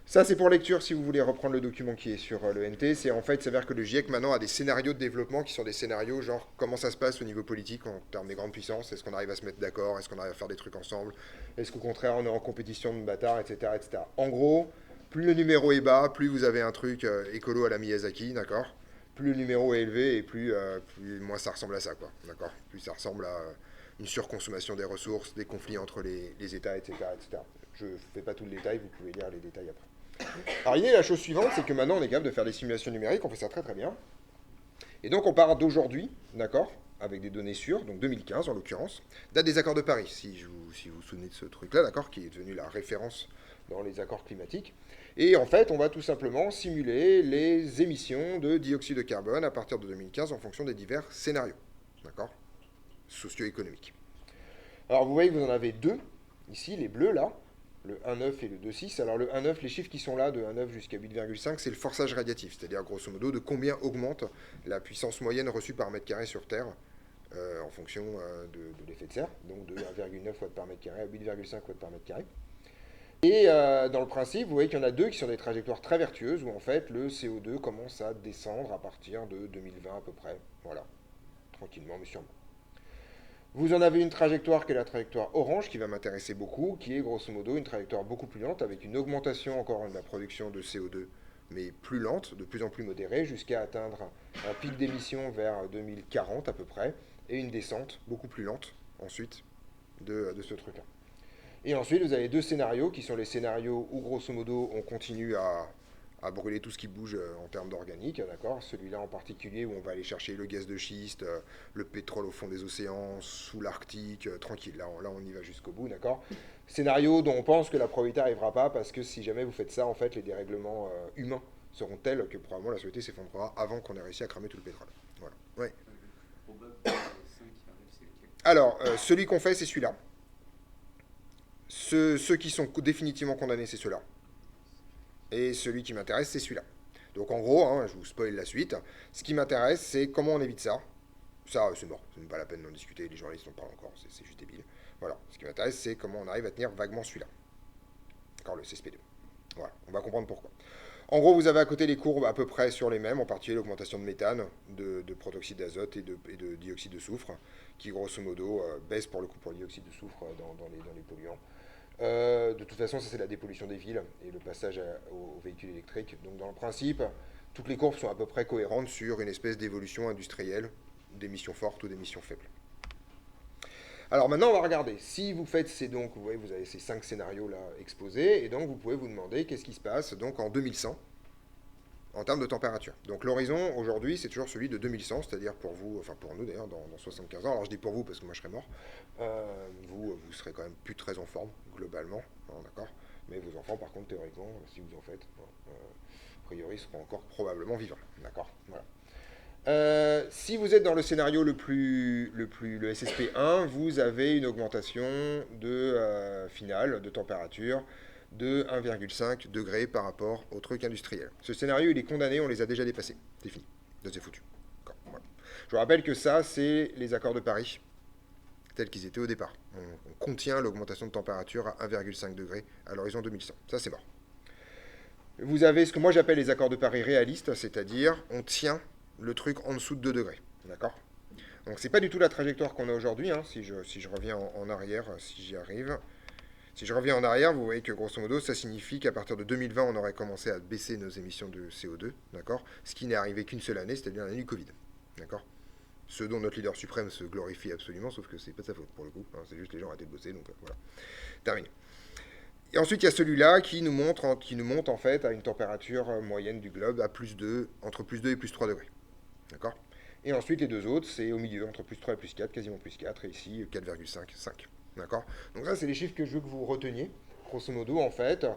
Ça, c'est pour lecture si vous voulez reprendre le document qui est sur le NT. C'est en fait, il s'avère que le GIEC maintenant a des scénarios de développement qui sont des scénarios genre comment ça se passe au niveau politique en termes des grandes puissances. Est-ce qu'on arrive à se mettre d'accord? Est-ce qu'on arrive à faire des trucs ensemble? Est-ce qu'au contraire on est en compétition de bâtards, etc., etc. En gros, plus le numéro est bas, plus vous avez un truc écolo à la Miyazaki, d'accord? Plus le numéro est élevé et plus moins ça ressemble à ça, quoi, d'accord? Plus ça ressemble à une surconsommation des ressources, des conflits entre les États, etc., etc. Je ne fais pas tout le détail, vous pouvez lire les détails après. Alors l'idée, la chose suivante, c'est que maintenant on est capable de faire des simulations numériques, on fait ça très très bien. Et donc on part d'aujourd'hui, d'accord, avec des données sûres, donc 2015 en l'occurrence, date des accords de Paris, si vous vous souvenez de ce truc-là, d'accord, qui est devenu la référence dans les accords climatiques. Et en fait, on va tout simplement simuler les émissions de dioxyde de carbone à partir de 2015 en fonction des divers scénarios, d'accord, socio-économiques. Alors vous voyez que vous en avez deux, ici, les bleus là, le 1,9 et le 2,6. Alors le 1,9, les chiffres qui sont là, de 1,9 jusqu'à 8,5, c'est le forçage radiatif, c'est-à-dire grosso modo de combien augmente la puissance moyenne reçue par mètre carré sur Terre en fonction de l'effet de serre, donc de 1,9 watts par mètre carré à 8,5 watts par mètre carré. Et dans le principe, vous voyez qu'il y en a deux qui sont des trajectoires très vertueuses, où en fait le CO2 commence à descendre à partir de 2020 à peu près, voilà, tranquillement mais sûrement. Vous en avez une trajectoire qui est la trajectoire orange, qui va m'intéresser beaucoup, qui est grosso modo une trajectoire beaucoup plus lente, avec une augmentation encore de la production de CO2, mais plus lente, de plus en plus modérée, jusqu'à atteindre un pic d'émission vers 2040 à peu près, et une descente beaucoup plus lente ensuite de ce truc-là. Et ensuite, vous avez deux scénarios, qui sont les scénarios où grosso modo on continue à brûler tout ce qui bouge en termes d'organique, d'accord. Celui-là en particulier où on va aller chercher le gaz de schiste, le pétrole au fond des océans, sous l'Arctique, tranquille, là on y va jusqu'au bout, d'accord. Scénario dont on pense que la probabilité n'arrivera pas, parce que si jamais vous faites ça, en fait, les dérèglements humains seront tels que probablement la société s'effondrera avant qu'on ait réussi à cramer tout le pétrole. Voilà. Ouais. Alors, celui qu'on fait, c'est celui-là. Ceux qui sont définitivement condamnés, c'est ceux-là. Et celui qui m'intéresse, c'est celui-là. Donc en gros, hein, je vous spoil la suite. Ce qui m'intéresse, c'est comment on évite ça. Ça, c'est mort. C'est même pas la peine d'en discuter. Les journalistes en parlent encore. C'est juste débile. Voilà. Ce qui m'intéresse, c'est comment on arrive à tenir vaguement celui-là. D'accord, le CSP2. Voilà. On va comprendre pourquoi. En gros, vous avez à côté les courbes à peu près sur les mêmes, en particulier l'augmentation de méthane, de protoxyde d'azote et de dioxyde de soufre, qui grosso modo baisse pour le coup pour le dioxyde de soufre dans les polluants. De toute façon, ça c'est la dépollution des villes et le passage aux véhicules électriques. Donc dans le principe, toutes les courbes sont à peu près cohérentes sur une espèce d'évolution industrielle d'émissions fortes ou d'émissions faibles. Alors maintenant, on va regarder. Si vous faites donc, vous voyez, vous avez ces 5 scénarios là exposés, et donc vous pouvez vous demander qu'est-ce qui se passe donc en 2100 en termes de température. Donc l'horizon aujourd'hui, c'est toujours celui de 2100, c'est-à-dire pour vous, enfin pour nous d'ailleurs, dans 75 ans. Alors je dis pour vous parce que moi je serai mort. Vous serez quand même plus très en forme, globalement, hein, d'accord. Mais vos enfants, par contre, théoriquement, si vous en faites, a priori, seront encore probablement vivants, d'accord. Voilà. Si vous êtes dans le scénario le SSP1, vous avez une augmentation finale de température de 1,5 degré par rapport au truc industriel. Ce scénario, il est condamné, on les a déjà dépassés. C'est fini. Ça, c'est foutu. Voilà. Je vous rappelle que ça, c'est les accords de Paris, tels qu'ils étaient au départ. On contient l'augmentation de température à 1,5 degré à l'horizon 2100. Ça, c'est mort. Vous avez ce que moi j'appelle les accords de Paris réalistes, c'est-à-dire on tient le truc en dessous de 2 degrés. D'accord. Donc c'est pas du tout la trajectoire qu'on a aujourd'hui, hein, si je reviens en arrière, si j'y arrive. Si je reviens en arrière, vous voyez que grosso modo, ça signifie qu'à partir de 2020, on aurait commencé à baisser nos émissions de CO2, d'accord? Ce qui n'est arrivé qu'une seule année, c'est-à-dire l'année du Covid, d'accord? Ce dont notre leader suprême se glorifie absolument, sauf que c'est pas de sa faute pour le coup, hein, c'est juste les gens arrêtent de bosser, donc voilà. Terminé. Et ensuite, il y a celui-là qui nous monte en fait à une température moyenne du globe à entre plus 2 et plus 3 degrés, d'accord? Et ensuite, les deux autres, c'est au milieu, entre plus 3 et plus 4, quasiment plus 4, et ici 4,5, 5. D'accord? Donc ça, c'est les chiffres que je veux que vous reteniez. Grosso modo, en fait,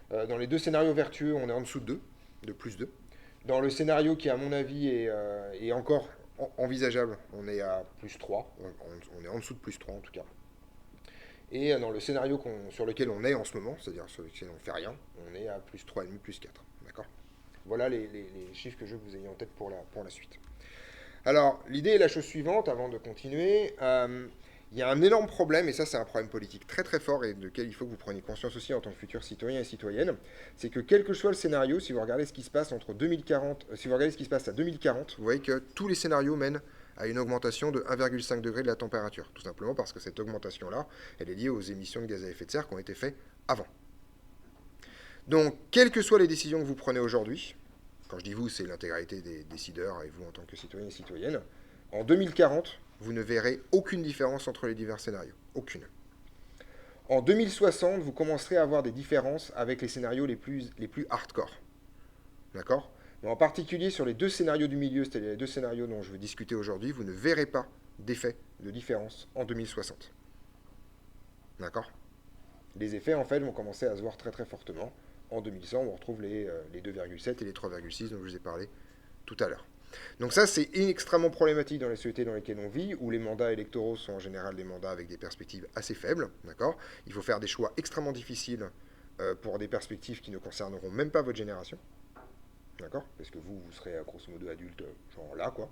dans les deux scénarios vertueux, on est en dessous de 2, de plus 2. Dans le scénario qui, à mon avis, est encore envisageable, on est à plus 3. On est en dessous de plus 3, en tout cas. Et dans le scénario sur lequel on est en ce moment, c'est-à-dire sur lequel on ne fait rien, on est à plus 3,5, plus 4. D'accord? Voilà les chiffres que je veux que vous ayez en tête pour la suite. Alors, l'idée est la chose suivante, avant de continuer. Il y a un énorme problème, et ça c'est un problème politique très très fort, et duquel il faut que vous preniez conscience aussi en tant que futurs citoyens et citoyennes, c'est que quel que soit le scénario, si vous regardez ce qui se passe entre 2040, si vous regardez ce qui se passe à 2040, vous voyez que tous les scénarios mènent à une augmentation de 1,5 degré de la température. Tout simplement parce que cette augmentation-là, elle est liée aux émissions de gaz à effet de serre qui ont été faites avant. Donc, quelles que soient les décisions que vous prenez aujourd'hui, quand je dis vous, c'est l'intégralité des décideurs et vous en tant que citoyens et citoyennes, en 2040, vous ne verrez aucune différence entre les divers scénarios. Aucune. En 2060, vous commencerez à avoir des différences avec les scénarios les plus hardcore. D'accord? Mais en particulier sur les deux scénarios du milieu, c'est-à-dire les deux scénarios dont je veux discuter aujourd'hui, vous ne verrez pas d'effet de différence en 2060. D'accord? Les effets, en fait, vont commencer à se voir très très fortement. En 2100, on retrouve les 2,7 et les 3,6 dont je vous ai parlé tout à l'heure. Donc ça, c'est extrêmement problématique dans les sociétés dans lesquelles on vit, où les mandats électoraux sont en général des mandats avec des perspectives assez faibles, d'accord? Il faut faire des choix extrêmement difficiles pour des perspectives qui ne concerneront même pas votre génération, d'accord? Parce que vous serez grosso modo adulte, genre là, quoi,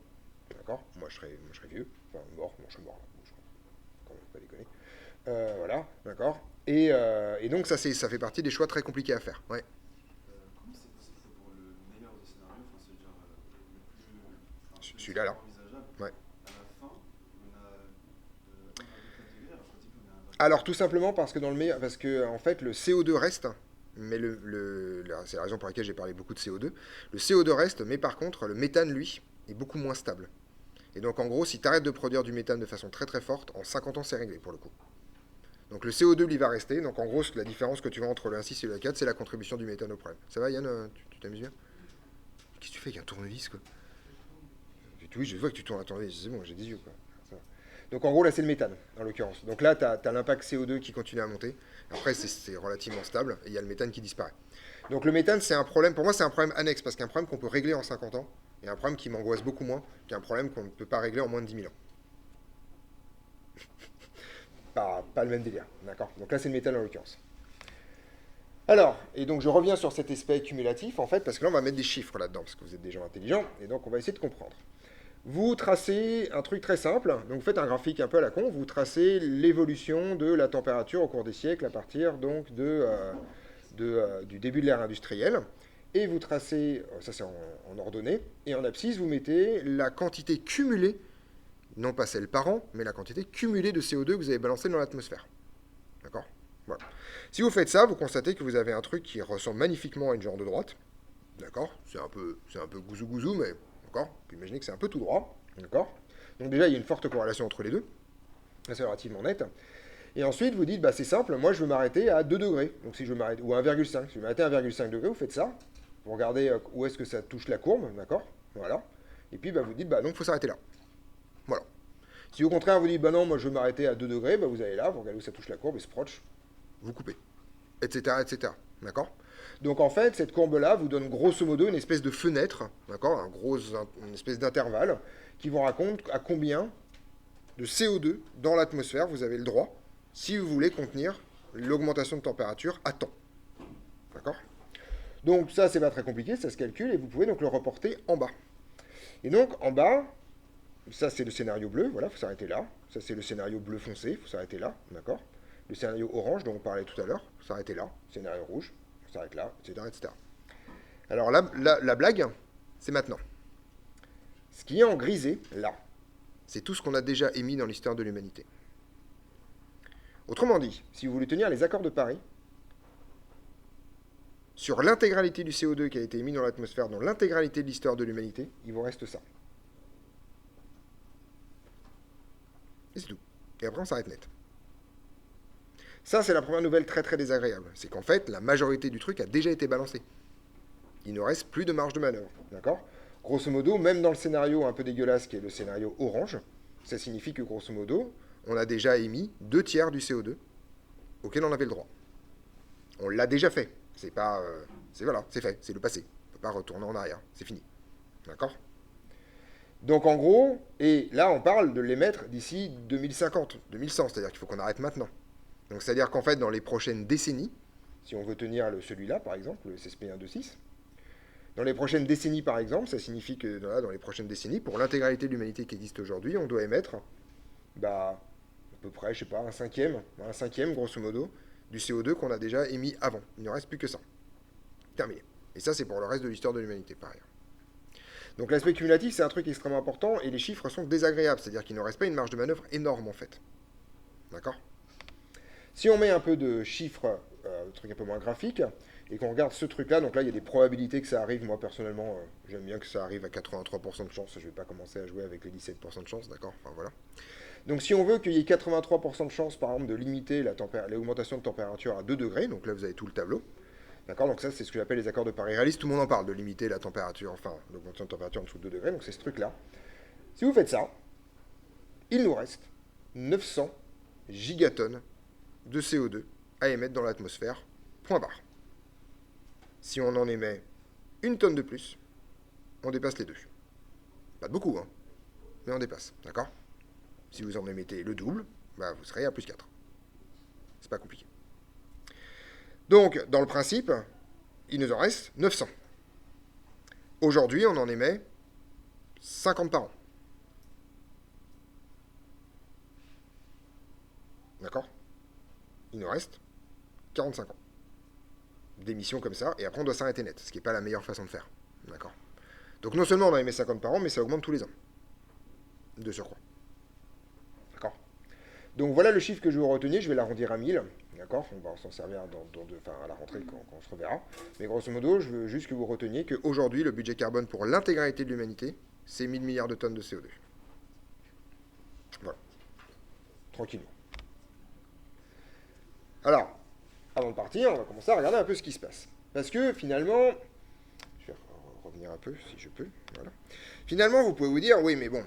d'accord? Moi, je serai vieux, enfin mort, non, je suis mort là, je quand même pas déconner. Voilà, d'accord? Et donc ça fait partie des choix très compliqués à faire, ouais. Comment c'est possible que pour le meilleur des scénarios, enfin c'est-à-dire Celui-là, là. envisageable, Ouais. à la fin, on a 1,4 degré, alors qu'au début on a 1,5. Alors tout simplement parce que dans le meilleur, parce que en fait le CO2 reste, mais c'est la raison pour laquelle j'ai parlé beaucoup de CO2. Le CO2 reste, mais par contre le méthane lui est beaucoup moins stable. Et donc en gros, si tu arrêtes de produire du méthane de façon très très forte, en 50 ans c'est réglé pour le coup. Donc le CO2 lui va rester. Donc en gros, la différence que tu vois entre le 1,6 et le 1,4, c'est la contribution du méthane au problème. Ça va Yann, tu t'amuses bien? Qu'est-ce que tu fais avec un tournevis quoi? Oui, je vois que tu tournes un tournevis, c'est bon, j'ai des yeux quoi. Ça va. Donc en gros là c'est le méthane en l'occurrence. Donc là tu as l'impact CO2 qui continue à monter. Après c'est relativement stable et il y a le méthane qui disparaît. Donc le méthane c'est un problème, pour moi c'est un problème annexe parce qu'un problème qu'on peut régler en 50 ans et un problème qui m'angoisse beaucoup moins qu'un problème qu'on ne peut pas régler en moins de 10 000 ans. Pas le même délire, d'accord? Donc là c'est le méthane en l'occurrence. Alors, et donc je reviens sur cet aspect cumulatif en fait parce que là on va mettre des chiffres là-dedans parce que vous êtes des gens intelligents et donc on va essayer de comprendre. Vous tracez un truc très simple, donc vous faites un graphique un peu à la con, vous tracez l'évolution de la température au cours des siècles à partir donc du début de l'ère industrielle, et vous tracez, ça c'est en ordonnée, et en abscisse vous mettez la quantité cumulée, non pas celle par an, mais la quantité cumulée de CO2 que vous avez balancé dans l'atmosphère. D'accord? Voilà. Si vous faites ça, vous constatez que vous avez un truc qui ressemble magnifiquement à une genre de droite, d'accord? C'est un peu gouzou-gouzou, mais d'accord? Vous pouvez imaginer que c'est un peu tout droit, d'accord? Donc déjà, il y a une forte corrélation entre les deux. Ça, c'est relativement net. Et ensuite, vous dites, bah, c'est simple, moi, je veux m'arrêter à 2 degrés. Donc si je m'arrête, ou à 1,5. Si je veux m'arrêter à 1,5 degrés, vous faites ça. Vous regardez où est-ce que ça touche la courbe, d'accord? Voilà. Et puis, bah, vous dites, bah, donc, il faut s'arrêter là. Voilà. Si au contraire, vous dites, bah non, moi, je veux m'arrêter à 2 degrés, bah, vous allez là, vous regardez où ça touche la courbe, et scrotch, vous coupez. Etc., etc. D'accord? Donc en fait, cette courbe-là vous donne grosso modo une espèce de fenêtre, d'accord, une espèce d'intervalle qui vous raconte à combien de CO2 dans l'atmosphère vous avez le droit si vous voulez contenir l'augmentation de température à temps. D'accord? Donc ça, c'est pas très compliqué, ça se calcule et vous pouvez donc le reporter en bas. Et donc en bas, ça c'est le scénario bleu, voilà, il faut s'arrêter là. Ça c'est le scénario bleu foncé, il faut s'arrêter là, d'accord? Le scénario orange dont on parlait tout à l'heure, il faut s'arrêter là. Scénario rouge, on s'arrête là, etc., etc. Alors la blague, c'est maintenant. Ce qui est en grisé, là, c'est tout ce qu'on a déjà émis dans l'histoire de l'humanité. Autrement dit, si vous voulez tenir les accords de Paris, sur l'intégralité du CO2 qui a été émis dans l'atmosphère, dans l'intégralité de l'histoire de l'humanité, il vous reste ça. Et c'est tout. Et après, on s'arrête net. Ça, c'est la première nouvelle très très désagréable. C'est qu'en fait, la majorité du truc a déjà été balancée. Il ne reste plus de marge de manœuvre. D'accord ? Grosso modo, même dans le scénario un peu dégueulasse qui est le scénario orange, ça signifie que grosso modo, on a déjà émis 2/3 du CO2 auquel on avait le droit. On l'a déjà fait. C'est pas... voilà, c'est fait, c'est le passé. On ne peut pas retourner en arrière. C'est fini. D'accord ? Donc en gros, et là on parle de l'émettre d'ici 2050, 2100, c'est-à-dire qu'il faut qu'on arrête maintenant. Donc c'est-à-dire qu'en fait, dans les prochaines décennies, si on veut tenir celui-là, par exemple, le SSP126, dans les prochaines décennies, par exemple, ça signifie que dans les prochaines décennies, pour l'intégralité de l'humanité qui existe aujourd'hui, on doit émettre à peu près, je sais pas, un cinquième, grosso modo, du CO2 qu'on a déjà émis avant. Il ne reste plus que ça. Terminé. Et ça, c'est pour le reste de l'histoire de l'humanité, par ailleurs. Donc l'aspect cumulatif, c'est un truc extrêmement important, et les chiffres sont désagréables, c'est-à-dire qu'il ne reste pas une marge de manœuvre énorme, en fait. D'accord ? Si on met un peu de chiffres, un truc un peu moins graphique, et qu'on regarde ce truc-là, donc là, il y a des probabilités que ça arrive. Moi, personnellement, j'aime bien que ça arrive à 83% de chance. Je ne vais pas commencer à jouer avec les 17% de chance, d'accord ? Enfin, voilà. Donc, si on veut qu'il y ait 83% de chance, par exemple, de limiter l'augmentation de température à 2 degrés, donc là, vous avez tout le tableau, d'accord ? Donc ça, c'est ce que j'appelle les accords de Paris réalistes. Tout le monde en parle, de limiter la température, enfin, l'augmentation de température en dessous de 2 degrés, donc c'est ce truc-là. Si vous faites ça, il nous reste 900 gigatonnes de CO2 à émettre dans l'atmosphère, point barre. Si on en émet 1 tonne de plus, on dépasse les 2. Pas de beaucoup, hein, mais on dépasse, d'accord ? Si vous en émettez le double, vous serez à plus 4. C'est pas compliqué. Donc, dans le principe, il nous en reste 900. Aujourd'hui, on en émet 50 par an. D'accord ? Il nous reste 45 ans d'émissions comme ça, et après on doit s'arrêter net, ce qui n'est pas la meilleure façon de faire. D'accord ? Donc non seulement on a émis 50 par an, mais ça augmente tous les ans. De surcroît. D'accord ? Donc voilà le chiffre que je vais retenir, je vais l'arrondir à 1000. D'accord ? On va s'en servir à la rentrée quand on se reverra. Mais grosso modo, je veux juste que vous reteniez qu'aujourd'hui, le budget carbone pour l'intégralité de l'humanité, c'est 1000 milliards de tonnes de CO2. Voilà. Tranquillement. Alors, avant de partir, on va commencer à regarder un peu ce qui se passe. Parce que finalement, je vais revenir un peu si je peux. Voilà. Finalement, vous pouvez vous dire, oui, mais bon,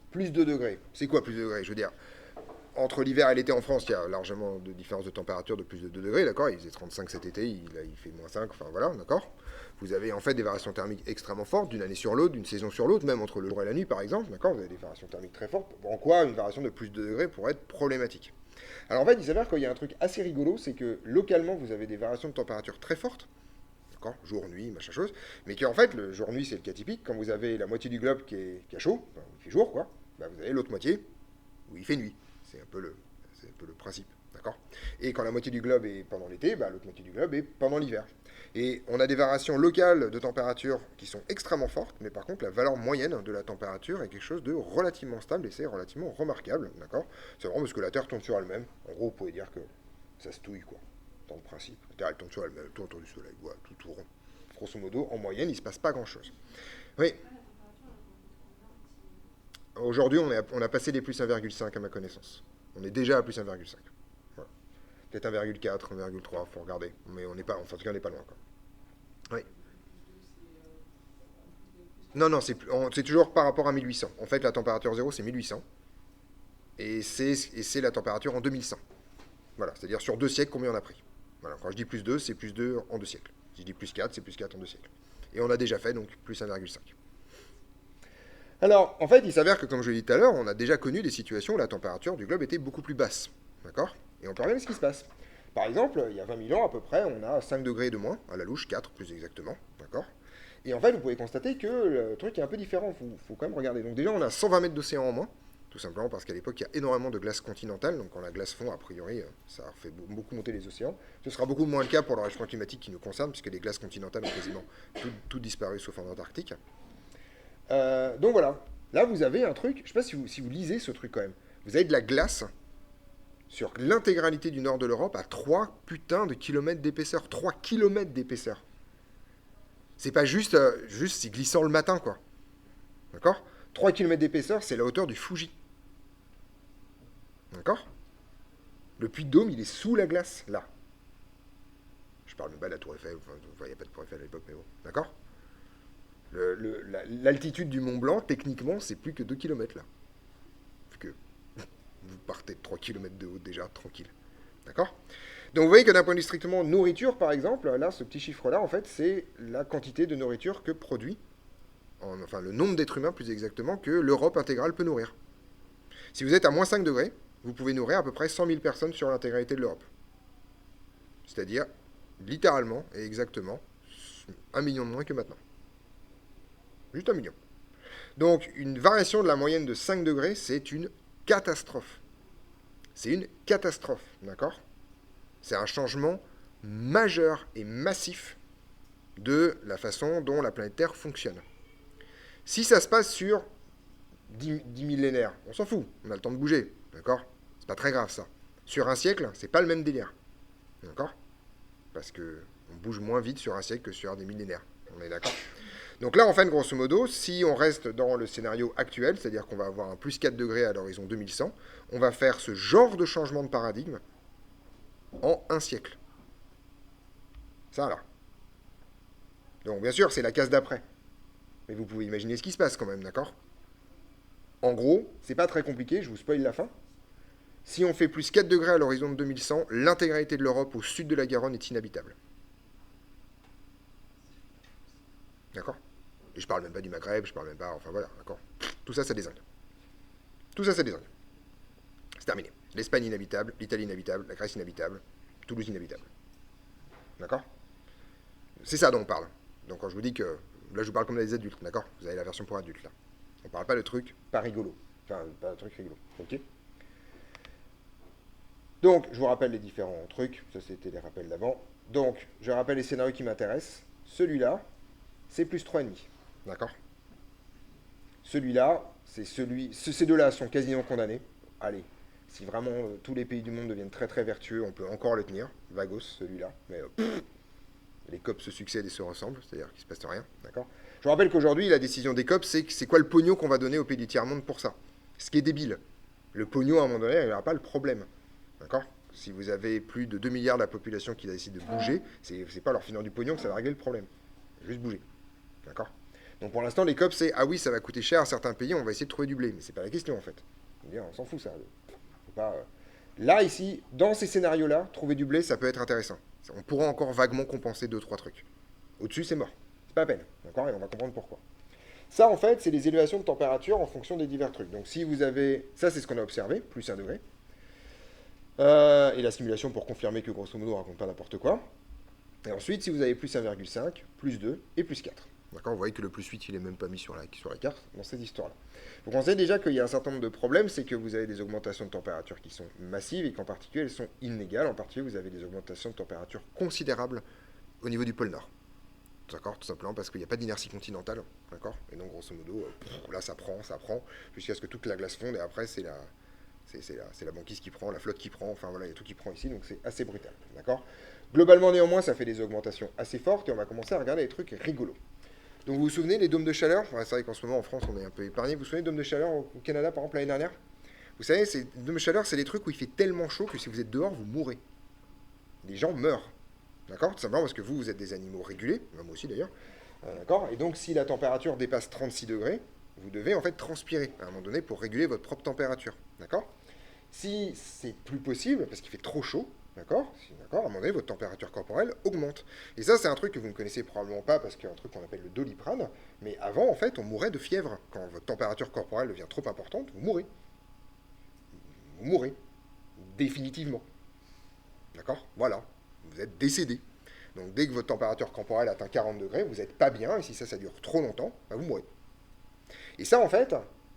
plus 2 degrés. C'est quoi plus 2 degrés ? Je veux dire, entre l'hiver et l'été en France, il y a largement de différence de température de plus de 2 degrés, d'accord ? Il faisait 35 cet été, il fait moins 5, enfin voilà, d'accord ? Vous avez en fait des variations thermiques extrêmement fortes d'une année sur l'autre, d'une saison sur l'autre, même entre le jour et la nuit par exemple, d'accord ? Vous avez des variations thermiques très fortes. En quoi une variation de plus de 2 degrés pourrait être problématique ? Alors en fait, il s'avère qu'il y a un truc assez rigolo, c'est que localement, vous avez des variations de température très fortes, d'accord ? Jour, nuit, machin chose, mais qu'en fait, le jour-nuit, c'est le cas typique. Quand vous avez la moitié du globe qui a chaud, enfin, où il fait jour, quoi, vous avez l'autre moitié où il fait nuit. C'est un peu le principe, d'accord ? Et quand la moitié du globe est pendant l'été, l'autre moitié du globe est pendant l'hiver. Et on a des variations locales de température qui sont extrêmement fortes, mais par contre, la valeur moyenne de la température est quelque chose de relativement stable et c'est relativement remarquable, d'accord ? C'est vraiment parce que la Terre tourne sur elle-même. En gros, vous pouvez dire que ça se touille, quoi, dans le principe. La Terre, elle tourne sur elle-même, elle tourne autour du Soleil, voilà, tout tourne. Grosso modo, en moyenne, il ne se passe pas grand-chose. Oui. Aujourd'hui, on a passé les plus 1,5 à ma connaissance. On est déjà à plus 1,5. Voilà. Peut-être 1,4, 1,3, il faut regarder. Mais on n'est pas, enfin, en tout cas, on n'est pas loin, quoi. Oui. Non, c'est toujours par rapport à 1800. En fait, la température zéro, c'est 1800. Et c'est la température en 2100. Voilà, c'est-à-dire sur 2 siècles, combien on a pris. Voilà, quand je dis plus 2, c'est plus 2 en 2 siècles. Si je dis plus 4, c'est plus 4 en 2 siècles. Et on a déjà fait, donc, plus 1,5. Alors, en fait, il s'avère que, comme je l'ai dit tout à l'heure, on a déjà connu des situations où la température du globe était beaucoup plus basse. D'accord ? Et on peut regarder ce qui se passe. Par exemple, il y a 20 000 ans, à peu près, on a 5 degrés de moins, à la louche, 4 plus exactement. D'accord ? Et en fait, vous pouvez constater que le truc est un peu différent. Il faut quand même regarder. Donc déjà, on a 120 mètres d'océan en moins, tout simplement parce qu'à l'époque, il y a énormément de glace continentale. Donc quand la glace fond, a priori, ça fait beaucoup monter les océans. Ce sera beaucoup moins le cas pour le réchauffement climatique qui nous concerne, puisque les glaces continentales ont quasiment tout disparu, sauf en Antarctique. Donc voilà. Là, vous avez un truc, je ne sais pas si vous lisez ce truc quand même. Vous avez de la glace sur l'intégralité du nord de l'Europe à 3 putains de kilomètres d'épaisseur. 3 kilomètres d'épaisseur. C'est pas juste, c'est glissant le matin, quoi. D'accord? 3 kilomètres d'épaisseur, c'est la hauteur du Fuji. D'accord? Le Puy de Dôme, il est sous la glace, là. Je parle même pas de la Tour Eiffel, enfin, il n'y a pas de Tour Eiffel à l'époque, mais bon. D'accord? L'altitude du Mont Blanc, techniquement, c'est plus que 2 kilomètres, là. Vu que vous partez de 3 kilomètres de haut, déjà, tranquille. D'accord? Donc vous voyez que d'un point de vue strictement nourriture, par exemple, là, ce petit chiffre-là, en fait, c'est la quantité de nourriture que produit, enfin le nombre d'êtres humains plus exactement, que l'Europe intégrale peut nourrir. Si vous êtes à moins 5 degrés, vous pouvez nourrir à peu près 100 000 personnes sur l'intégralité de l'Europe. C'est-à-dire, littéralement et exactement, 1 million de moins que maintenant. Juste 1 million. Donc, une variation de la moyenne de 5 degrés, c'est une catastrophe. C'est une catastrophe, d'accord? C'est un changement majeur et massif de la façon dont la planète Terre fonctionne. Si ça se passe sur 10 millénaires, on s'en fout, on a le temps de bouger, d'accord? C'est pas très grave ça. Sur un siècle, c'est pas le même délire, d'accord? Parce que on bouge moins vite sur un siècle que sur des millénaires, on est d'accord? Donc là, en fait, grosso modo, si on reste dans le scénario actuel, c'est-à-dire qu'on va avoir un plus 4 degrés à l'horizon 2100, on va faire ce genre de changement de paradigme en un siècle. Ça, là. Donc, bien sûr, c'est la case d'après. Mais vous pouvez imaginer ce qui se passe quand même, d'accord? En gros, c'est pas très compliqué, je vous spoil la fin. Si on fait plus 4 degrés à l'horizon de 2100, l'intégralité de l'Europe au sud de la Garonne est inhabitable. D'accord? Et je parle même pas du Maghreb, je parle même pas... Enfin voilà, d'accord? Tout ça, c'est des Indes. Tout ça, c'est des Indes. C'est terminé. L'Espagne inhabitable, l'Italie inhabitable, la Grèce inhabitable, Toulouse inhabitable. D'accord? C'est ça dont on parle. Donc quand je vous dis que... Là, je vous parle comme des adultes, d'accord? Vous avez la version pour adultes, là. On parle pas de trucs pas rigolo. Enfin, pas de trucs rigolos. Ok? Donc, je vous rappelle les différents trucs. Ça, c'était les rappels d'avant. Donc, je rappelle les scénarios qui m'intéressent. Celui-là, c'est plus 3,5. D'accord? Celui-là, c'est celui... Ces deux-là sont quasiment condamnés. Allez, si vraiment tous les pays du monde deviennent très très vertueux, on peut encore le tenir. Vagos, celui-là. Mais les COP se succèdent et se ressemblent, c'est-à-dire qu'il ne se passe rien. D'accord? Je vous rappelle qu'aujourd'hui, la décision des COP, c'est quoi le pognon qu'on va donner aux pays du tiers-monde pour ça? Ce qui est débile. Le pognon, à un moment donné, il n'y aura pas le problème. D'accord? Si vous avez plus de 2 milliards de la population qui décide de bouger, c'est pas leur filant du pognon que ça va régler le problème. Juste bouger. D'accord? Donc pour l'instant, les COP, c'est ah oui, ça va coûter cher à certains pays, on va essayer de trouver du blé. Mais c'est pas la question en fait. On s'en fout ça. Faut pas, Là, ici, dans ces scénarios-là, trouver du blé, ça peut être intéressant. On pourra encore vaguement compenser 2-3 trucs. Au-dessus, c'est mort. C'est pas la peine. D'accord? Et on va comprendre pourquoi. Ça, en fait, c'est les élévations de température en fonction des divers trucs. Donc si vous avez... Ça, c'est ce qu'on a observé, plus 1 degré. Et la simulation pour confirmer que grosso modo on raconte pas n'importe quoi. Et ensuite, si vous avez plus 1,5, plus 2 et plus 4. D'accord? Vous voyez que le plus 8, il est même pas mis sur la carte dans cette histoire-là. Vous pensez déjà qu'il y a un certain nombre de problèmes, c'est que vous avez des augmentations de température qui sont massives et qu'en particulier elles sont inégales. En particulier, vous avez des augmentations de température considérables au niveau du pôle Nord. D'accord? Tout simplement parce qu'il n'y a pas d'inertie continentale. D'accord? Et donc, grosso modo, là, ça prend, jusqu'à ce que toute la glace fonde et après, c'est la banquise qui prend, la flotte qui prend, enfin voilà, il y a tout qui prend ici, donc c'est assez brutal. D'accord? Globalement, néanmoins, ça fait des augmentations assez fortes et on va commencer à regarder les trucs rigolos. Donc vous vous souvenez des dômes de chaleur? C'est vrai qu'en ce moment en France on est un peu épargné. Vous vous souvenez des dômes de chaleur au Canada par exemple l'année dernière? Vous savez, ces dômes de chaleur, c'est des trucs où il fait tellement chaud que si vous êtes dehors, vous mourrez. Les gens meurent. D'accord? Tout simplement parce que vous êtes des animaux régulés, moi aussi d'ailleurs. D'accord? Et donc si la température dépasse 36 degrés, vous devez en fait transpirer à un moment donné pour réguler votre propre température. D'accord? Si c'est plus possible, parce qu'il fait trop chaud, d'accord, à un moment donné, votre température corporelle augmente. Et ça, c'est un truc que vous ne connaissez probablement pas, parce qu'il y a un truc qu'on appelle le doliprane, mais avant, en fait, on mourait de fièvre. Quand votre température corporelle devient trop importante, vous mourrez. Vous mourrez. Définitivement. D'accord? Voilà. Vous êtes décédé. Donc, dès que votre température corporelle atteint 40 degrés, vous n'êtes pas bien, et si ça dure trop longtemps, bah, vous mourrez. Et ça, en fait,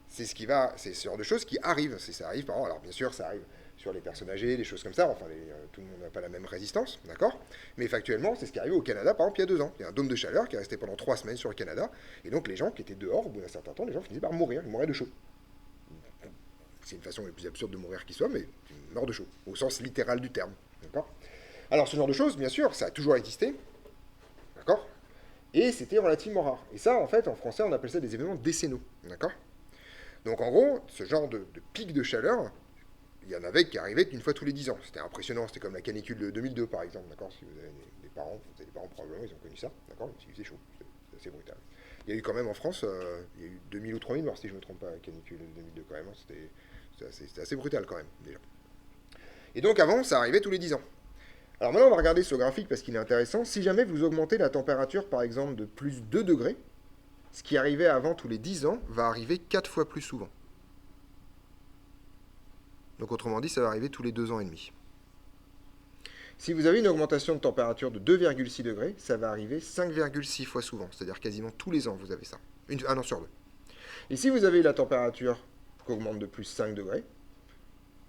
c'est ce genre de choses qui arrivent. Ça arrive, par exemple, alors bien sûr, ça arrive sur les personnes âgées, des choses comme ça. Enfin, tout le monde n'a pas la même résistance, d'accord? Mais factuellement, c'est ce qui est arrivé au Canada, par exemple, il y a 2 ans. Il y a un dôme de chaleur qui est resté pendant 3 semaines sur le Canada. Et donc, les gens qui étaient dehors, au bout d'un certain temps, les gens finissaient par mourir. Ils mouraient de chaud. C'est une façon la plus absurde de mourir qui soit, mais une mort de chaud, au sens littéral du terme. D'accord? Alors, ce genre de choses, bien sûr, ça a toujours existé. D'accord? Et c'était relativement rare. Et ça, en fait, en français, on appelle ça des événements décennaux. D'accord? Donc, en gros, ce genre de pic de chaleur, il y en avait qui arrivaient une fois tous les 10 ans. C'était impressionnant, c'était comme la canicule de 2002, par exemple. D'accord? Si vous avez des parents, vous avez des parents probablement, ils ont connu ça. D'accord? Même s'il faisait chaud, c'est assez brutal. Il y a eu quand même en France, il y a eu 2000 ou 3000 morts, si je ne me trompe pas, la canicule de 2002, quand même. Hein. C'était assez brutal, quand même, déjà. Et donc, avant, ça arrivait tous les 10 ans. Alors maintenant, on va regarder ce graphique parce qu'il est intéressant. Si jamais vous augmentez la température, par exemple, de plus 2 degrés, ce qui arrivait avant tous les 10 ans va arriver 4 fois plus souvent. Donc autrement dit, ça va arriver tous les 2 ans et demi. Si vous avez une augmentation de température de 2,6 degrés, ça va arriver 5,6 fois souvent. C'est-à-dire quasiment tous les ans, vous avez ça. Un an sur deux. Et si vous avez la température qui augmente de plus 5 degrés,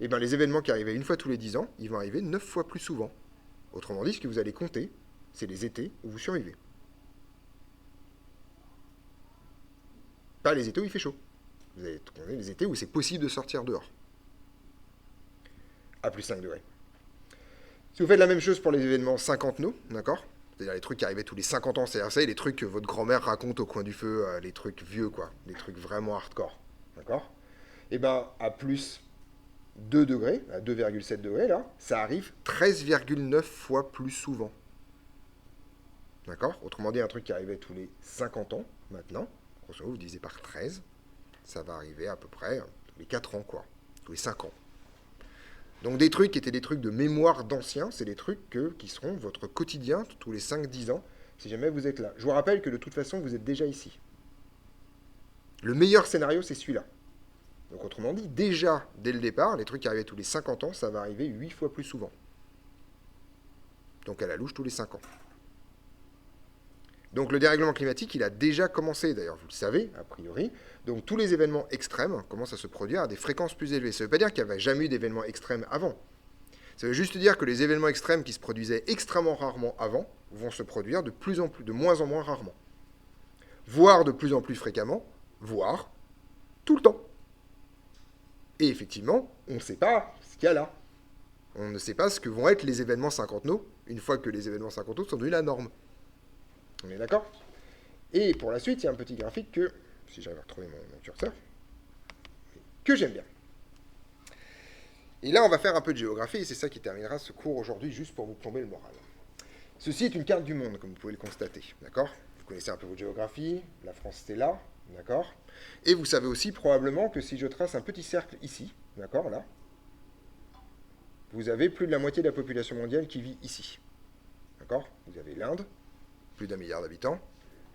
eh bien les événements qui arrivaient une fois tous les 10 ans, ils vont arriver 9 fois plus souvent. Autrement dit, ce que vous allez compter, c'est les étés où vous survivez. Pas les étés où il fait chaud. Vous allez compter les étés où c'est possible de sortir dehors. À plus 5 degrés. Si vous faites la même chose pour les événements cinquantenaux, d'accord? C'est-à-dire les trucs qui arrivaient tous les 50 ans, c'est-à-dire les trucs que votre grand-mère raconte au coin du feu, les trucs vieux, quoi. Les trucs vraiment hardcore. D'accord? Et bien, à plus 2 degrés, à 2,7 degrés, là, ça arrive 13,9 fois plus souvent. D'accord? Autrement dit, un truc qui arrivait tous les 50 ans, maintenant, grosso modo, vous divisez par 13, ça va arriver à peu près tous les 4 ans, quoi. Tous les 5 ans. Donc des trucs qui étaient des trucs de mémoire d'anciens, c'est des trucs qui seront votre quotidien tous les 5-10 ans, si jamais vous êtes là. Je vous rappelle que de toute façon, vous êtes déjà ici. Le meilleur scénario, c'est celui-là. Donc autrement dit, déjà, dès le départ, les trucs qui arrivaient tous les 50 ans, ça va arriver 8 fois plus souvent. Donc à la louche, tous les 5 ans. Donc le dérèglement climatique, il a déjà commencé, d'ailleurs, vous le savez, a priori. Donc tous les événements extrêmes commencent à se produire à des fréquences plus élevées. Ça ne veut pas dire qu'il n'y avait jamais eu d'événements extrêmes avant. Ça veut juste dire que les événements extrêmes qui se produisaient extrêmement rarement avant vont se produire de moins en moins rarement. Voire de plus en plus fréquemment, voire tout le temps. Et effectivement, on ne sait pas ce qu'il y a là. On ne sait pas ce que vont être les événements cinquantenaux, une fois que les événements cinquantenaux sont devenus la norme. On est d'accord? Et pour la suite, il y a un petit graphique que, si j'arrive à retrouver mon curseur, que j'aime bien. Et là, on va faire un peu de géographie, et c'est ça qui terminera ce cours aujourd'hui, juste pour vous plomber le moral. Ceci est une carte du monde, comme vous pouvez le constater, d'accord? Vous connaissez un peu votre géographie, la France c'est là, d'accord? Et vous savez aussi probablement que si je trace un petit cercle ici, d'accord, là, vous avez plus de la moitié de la population mondiale qui vit ici, d'accord? Vous avez l'Inde, plus d'1 milliard d'habitants,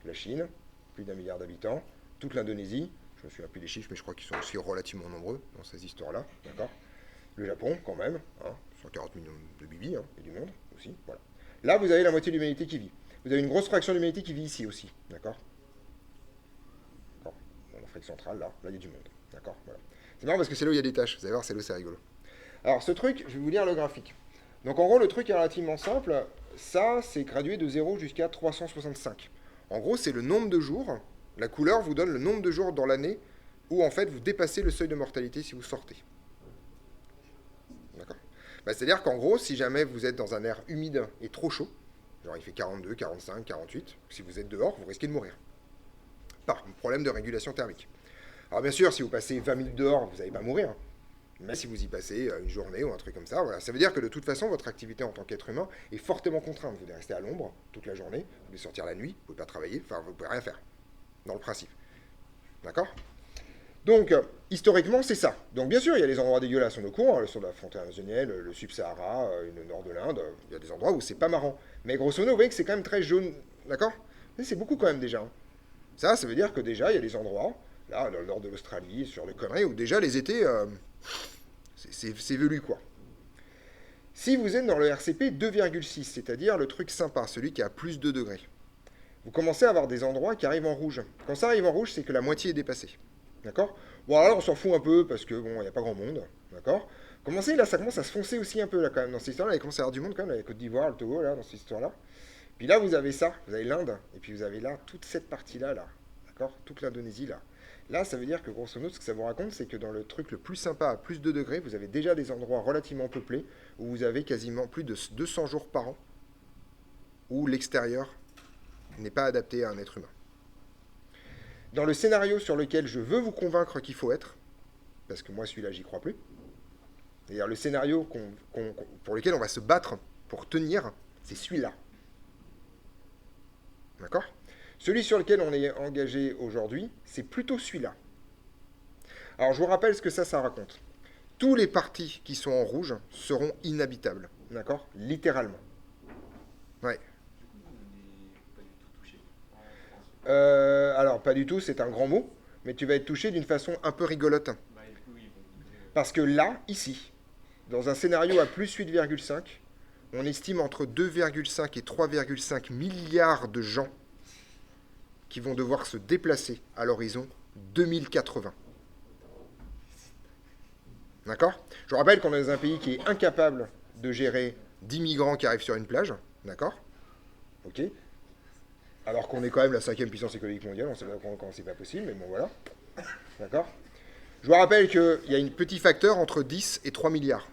la Chine, plus d'1 milliard d'habitants, toute l'Indonésie, je me souviens plus des chiffres, mais je crois qu'ils sont aussi relativement nombreux dans ces histoires-là, d'accord? Le Japon, quand même, 140 millions de bibis, et du monde aussi, voilà. Là, vous avez la moitié de l'humanité qui vit. Vous avez une grosse fraction de l'humanité qui vit ici aussi, d'accord? Dans l'Afrique centrale, là, il y a du monde, d'accord? Voilà. C'est marrant parce que c'est là où il y a des tâches, vous allez voir, c'est là où c'est rigolo. Alors, ce truc, je vais vous lire le graphique. Donc, en gros, le truc est relativement simple. Ça, c'est gradué de 0 jusqu'à 365. En gros, c'est le nombre de jours. La couleur vous donne le nombre de jours dans l'année où, en fait, vous dépassez le seuil de mortalité si vous sortez. D'accord? C'est-à-dire qu'en gros, si jamais vous êtes dans un air humide et trop chaud, genre il fait 42, 45, 48, si vous êtes dehors, vous risquez de mourir. Par un problème de régulation thermique. Alors bien sûr, si vous passez 20 minutes dehors, vous n'allez pas mourir. Mais si vous y passez une journée ou un truc comme ça, voilà. Ça veut dire que de toute façon, votre activité en tant qu'être humain est fortement contrainte. Vous devez rester à l'ombre toute la journée, vous devez sortir la nuit, vous ne pouvez pas travailler, enfin vous ne pouvez rien faire, dans le principe. D'accord? Donc, historiquement, c'est ça. Donc bien sûr, il y a des endroits dégueulasses, on est au courant, le sud de la frontière amazonienne, le Sub-Sahara, le nord de l'Inde, il y a des endroits où c'est pas marrant. Mais grosso modo, vous voyez que c'est quand même très jaune, d'accord? Mais c'est beaucoup quand même déjà. Ça veut dire que déjà, il y a des endroits, là, dans le nord de l'Australie, sur les conneries, où déjà les étés... c'est velu, quoi. Si vous êtes dans le RCP 2,6, c'est-à-dire le truc sympa, celui qui a plus 2 degrés, vous commencez à avoir des endroits qui arrivent en rouge. Quand ça arrive en rouge, c'est que la moitié est dépassée. D'accord? Bon, alors on s'en fout un peu, parce que, bon, il n'y a pas grand monde. D'accord? Commencez, là, ça commence à se foncer aussi un peu, là, quand même, dans cette histoire-là. Il commence à y avoir du monde, quand même, la Côte d'Ivoire, le Togo, là, dans cette histoire-là. Puis là, vous avez ça, vous avez l'Inde, et puis vous avez là, toute cette partie-là, là. D'accord? Toute l'Indonésie, là. Là, ça veut dire que grosso modo, ce que ça vous raconte, c'est que dans le truc le plus sympa, à plus 2 degrés, vous avez déjà des endroits relativement peuplés où vous avez quasiment plus de 200 jours par an où l'extérieur n'est pas adapté à un être humain. Dans le scénario sur lequel je veux vous convaincre qu'il faut être, parce que moi celui-là j'y crois plus, c'est-à-dire le scénario pour lequel on va se battre pour tenir, c'est celui-là. D'accord ? Celui sur lequel on est engagé aujourd'hui, c'est plutôt celui-là. Alors je vous rappelle ce que ça raconte. Tous les partis qui sont en rouge seront inhabitables. D'accord ? Littéralement. Ouais. Alors, pas du tout, c'est un grand mot, mais tu vas être touché d'une façon un peu rigolote. Parce que là, ici, dans un scénario à plus 8,5, on estime entre 2,5 et 3,5 milliards de gens qui vont devoir se déplacer à l'horizon 2080. D'accord ? Je vous rappelle qu'on est dans un pays qui est incapable de gérer 10 migrants qui arrivent sur une plage. D'accord ? Ok ? Alors qu'on est quand même la 5e puissance économique mondiale, on sait pas quand c'est pas possible, mais bon voilà. D'accord ? Je vous rappelle qu'il y a un petit facteur entre 10 et 3 milliards.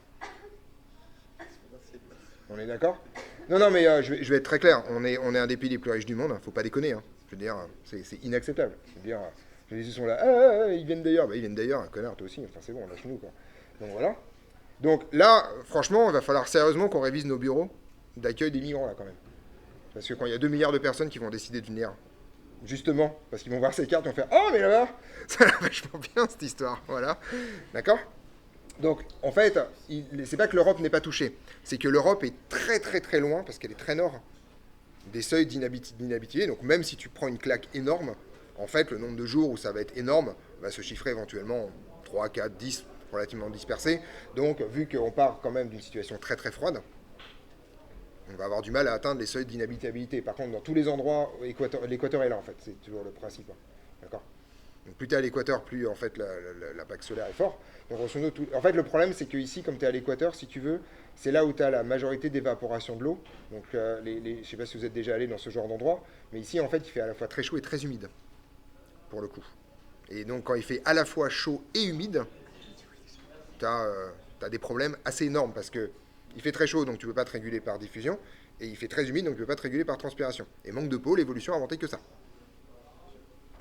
On est d'accord ? Non, mais je vais être très clair. On est un des pays les plus riches du monde, faut pas déconner. Hein. Je veux dire, c'est inacceptable. Je veux dire, ils sont là, ils viennent d'ailleurs. Bah, ils viennent d'ailleurs, connard, toi aussi. Enfin, c'est bon, lâche-nous, quoi. Donc voilà. Donc là, franchement, il va falloir sérieusement qu'on révise nos bureaux d'accueil des migrants, là, quand même. Parce que quand il y a 2 milliards de personnes qui vont décider de venir, justement, parce qu'ils vont voir ces cartes, ils vont faire « Oh, mais là-bas, ça a l'air vachement bien, cette histoire. » Voilà. D'accord ? Donc, en fait, c'est pas que l'Europe n'est pas touchée. C'est que l'Europe est très, très, très loin, parce qu'elle est très nord, des seuils d'inhabitabilité. Donc, même si tu prends une claque énorme, en fait, le nombre de jours où ça va être énorme va se chiffrer éventuellement en 3, 4, 10, relativement dispersé. Donc, vu qu'on part quand même d'une situation très, très froide, on va avoir du mal à atteindre les seuils d'inhabitabilité. Par contre, dans tous les endroits, l'équateur est là, en fait. C'est toujours le principe. Hein. D'accord ? Donc, plus tu es à l'équateur, plus, en fait, l'impact solaire est fort. Donc, en fait, le problème, c'est qu'ici, comme tu es à l'équateur, si tu veux, c'est là où tu as la majorité d'évaporation de l'eau. Donc, je ne sais pas si vous êtes déjà allé dans ce genre d'endroit, mais ici, en fait, il fait à la fois très chaud et très humide, pour le coup. Et donc, quand il fait à la fois chaud et humide, tu as des problèmes assez énormes, parce que il fait très chaud, donc tu ne peux pas te réguler par diffusion, et il fait très humide, donc tu ne peux pas te réguler par transpiration. Et manque de peau, l'évolution a inventé que ça.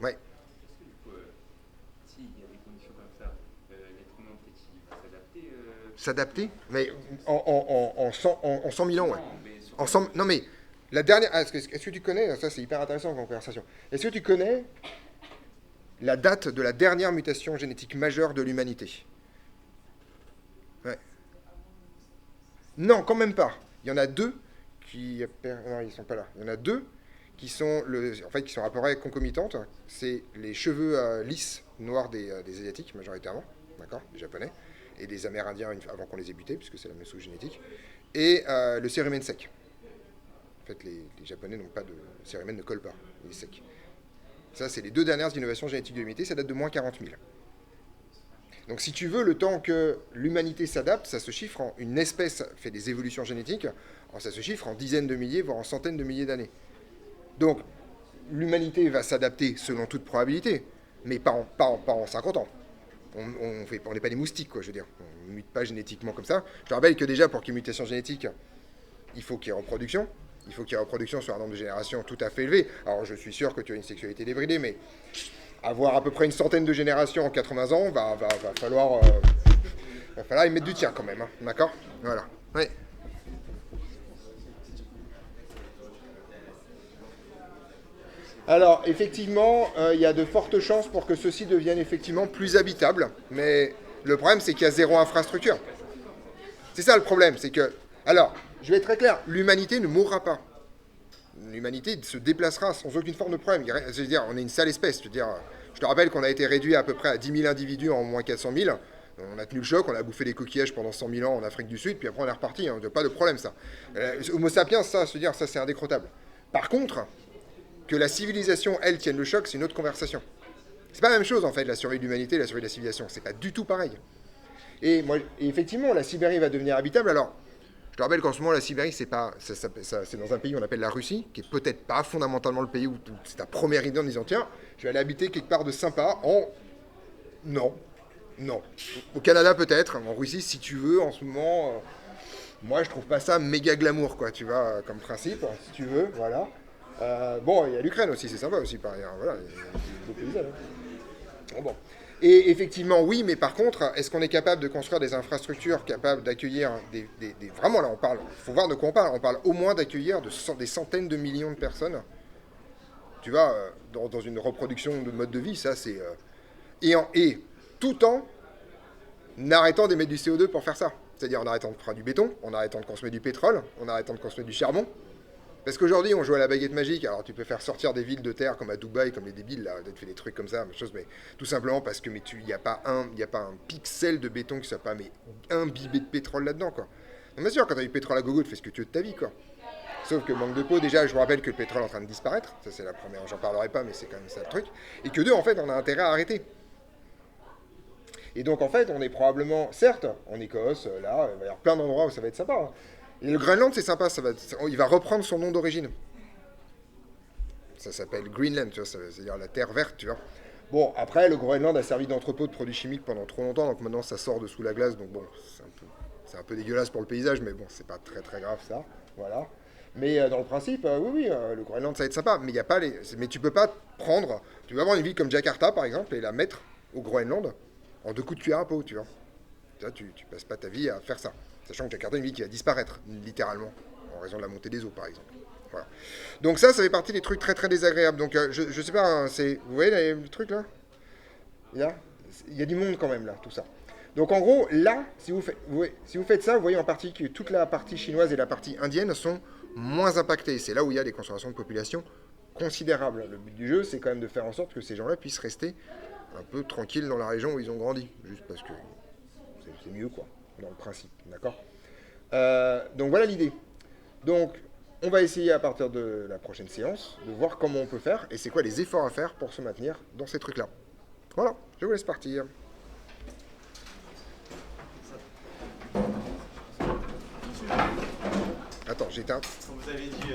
Ouais. Est-ce que du coup, s'il y a des conditions comme ça, l'être humain peut-être il va s'adapter S'adapter ? Mais en 100 000 ans, ouais. Non, mais sur- En 100 non mais, la dernière... Est-ce que tu connais, ça c'est hyper intéressant comme conversation, est-ce que tu connais la date de la dernière mutation génétique majeure de l'humanité ? Ouais. Non, quand même pas. Il y en a 2 qui... Non, ils sont pas là. Il y en a 2 qui sont, qui sont à peu près concomitantes. C'est les cheveux lisses, noirs des Asiatiques, majoritairement, d'accord, des Japonais, et des Amérindiens avant qu'on les ait butés, puisque c'est la même souche génétique, et le cérumen sec. En fait, les Japonais n'ont pas de... Le cérumen ne colle pas, il est sec. Ça, c'est les 2 dernières innovations génétiques de l'humanité, ça date de moins 40 000. Donc si tu veux, le temps que l'humanité s'adapte, ça se chiffre en... Une espèce fait des évolutions génétiques, ça se chiffre en dizaines de milliers, voire en centaines de milliers d'années. Donc l'humanité va s'adapter selon toute probabilité, mais pas en 50 ans. On n'est pas des moustiques, quoi, je veux dire. On ne mute pas génétiquement comme ça. Je te rappelle que déjà, pour qu'il y ait mutation génétique, il faut qu'il y ait reproduction. Il faut qu'il y ait reproduction sur un nombre de générations tout à fait élevé. Alors je suis sûr que tu as une sexualité débridée, mais... avoir à peu près une centaine de générations en 80 ans, va falloir y mettre du tien quand même, hein, d'accord ? Voilà. Oui. Alors, effectivement, il y a de fortes chances pour que ceci devienne effectivement plus habitable, mais le problème, c'est qu'il y a zéro infrastructure. C'est ça le problème, c'est que... Alors, je vais être très clair, l'humanité ne mourra pas. L'humanité se déplacera sans aucune forme de problème. Je veux dire, on est une sale espèce. Je te rappelle qu'on a été réduit à peu près à 10 000 individus en moins 400 000. On a tenu le choc, on a bouffé des coquillages pendant 100 000 ans en Afrique du Sud, puis après on est reparti. Hein, pas de problème, ça. Homo sapiens, ça, c'est indécrottable. Par contre, que la civilisation, elle, tienne le choc, c'est une autre conversation. C'est pas la même chose, en fait, la survie de l'humanité et la survie de la civilisation. C'est pas du tout pareil. Et effectivement, la Sibérie va devenir habitable. Alors, Je te rappelle qu'en ce moment, la Sibérie, c'est pas, c'est dans un pays qu'on appelle la Russie, qui est peut-être pas fondamentalement le pays où c'est ta première idée en disant tiens, je vais aller habiter quelque part de sympa en. Non. Non. Au Canada, peut-être. En Russie, si tu veux, en ce moment. Moi, je trouve pas ça méga glamour, quoi, tu vois, comme principe, si tu veux, voilà. Bon, il y a l'Ukraine aussi, c'est sympa aussi, par ailleurs. Voilà, il y a des beaux paysages. Bon. Et effectivement, oui, mais par contre, est-ce qu'on est capable de construire des infrastructures capables d'accueillir Vraiment, là, on parle, il faut voir de quoi on parle. On parle au moins d'accueillir des centaines de millions de personnes. Tu vois, dans une reproduction de mode de vie, ça, c'est... Et tout en arrêtant d'émettre du CO2 pour faire ça. C'est-à-dire en arrêtant de faire du béton, en arrêtant de consommer du pétrole, en arrêtant de consommer du charbon. Parce qu'aujourd'hui, on joue à la baguette magique. Alors, tu peux faire sortir des villes de terre comme à Dubaï, comme les débiles, là, d'être fait des trucs comme ça, mais tout simplement parce que il n'y a pas un pixel de béton qui soit pas imbibé de pétrole là-dedans, quoi. Donc, bien sûr, quand tu as du pétrole à gogo, tu fais ce que tu veux de ta vie, quoi. Sauf que manque de peau, déjà, je vous rappelle que le pétrole est en train de disparaître. Ça, c'est la première, j'en parlerai pas, mais c'est quand même ça le truc. Et que deux, en fait, on a intérêt à arrêter. Et donc, en fait, on est probablement, certes, en Écosse, là, il va y avoir plein d'endroits où ça va être sympa, hein. Et le Groenland, c'est sympa, il va reprendre son nom d'origine. Ça s'appelle Greenland, tu vois, c'est-à-dire la terre verte, tu vois. Bon, après, le Groenland a servi d'entrepôt de produits chimiques pendant trop longtemps, donc maintenant ça sort de sous la glace, donc bon, c'est un peu dégueulasse pour le paysage, mais bon, c'est pas très très grave ça, voilà. Mais dans le principe, oui, le Groenland, ça va être sympa, mais il y a pas mais tu peux pas prendre, tu peux avoir une ville comme Jakarta, par exemple, et la mettre au Groenland en 2 coups de cuillère à peau, tu vois. Tu passes pas ta vie à faire ça. Sachant que Jakarta est une ville qui va disparaître, littéralement, en raison de la montée des eaux, par exemple. Voilà. Donc ça fait partie des trucs très très désagréables. Donc je sais pas, hein, vous voyez le truc là, il y a du monde quand même là, tout ça. Donc en gros, là, si vous faites ça, vous voyez en partie que toute la partie chinoise et la partie indienne sont moins impactées. C'est là où il y a des concentrations de population considérables. Le but du jeu, c'est quand même de faire en sorte que ces gens-là puissent rester un peu tranquilles dans la région où ils ont grandi. Juste parce que c'est mieux, quoi, dans le principe, d'accord. Donc voilà l'idée. Donc on va essayer à partir de la prochaine séance de voir comment on peut faire et c'est quoi les efforts à faire pour se maintenir dans ces trucs-là. Voilà, je vous laisse partir. Attends, j'éteins. Comme vous avez dit...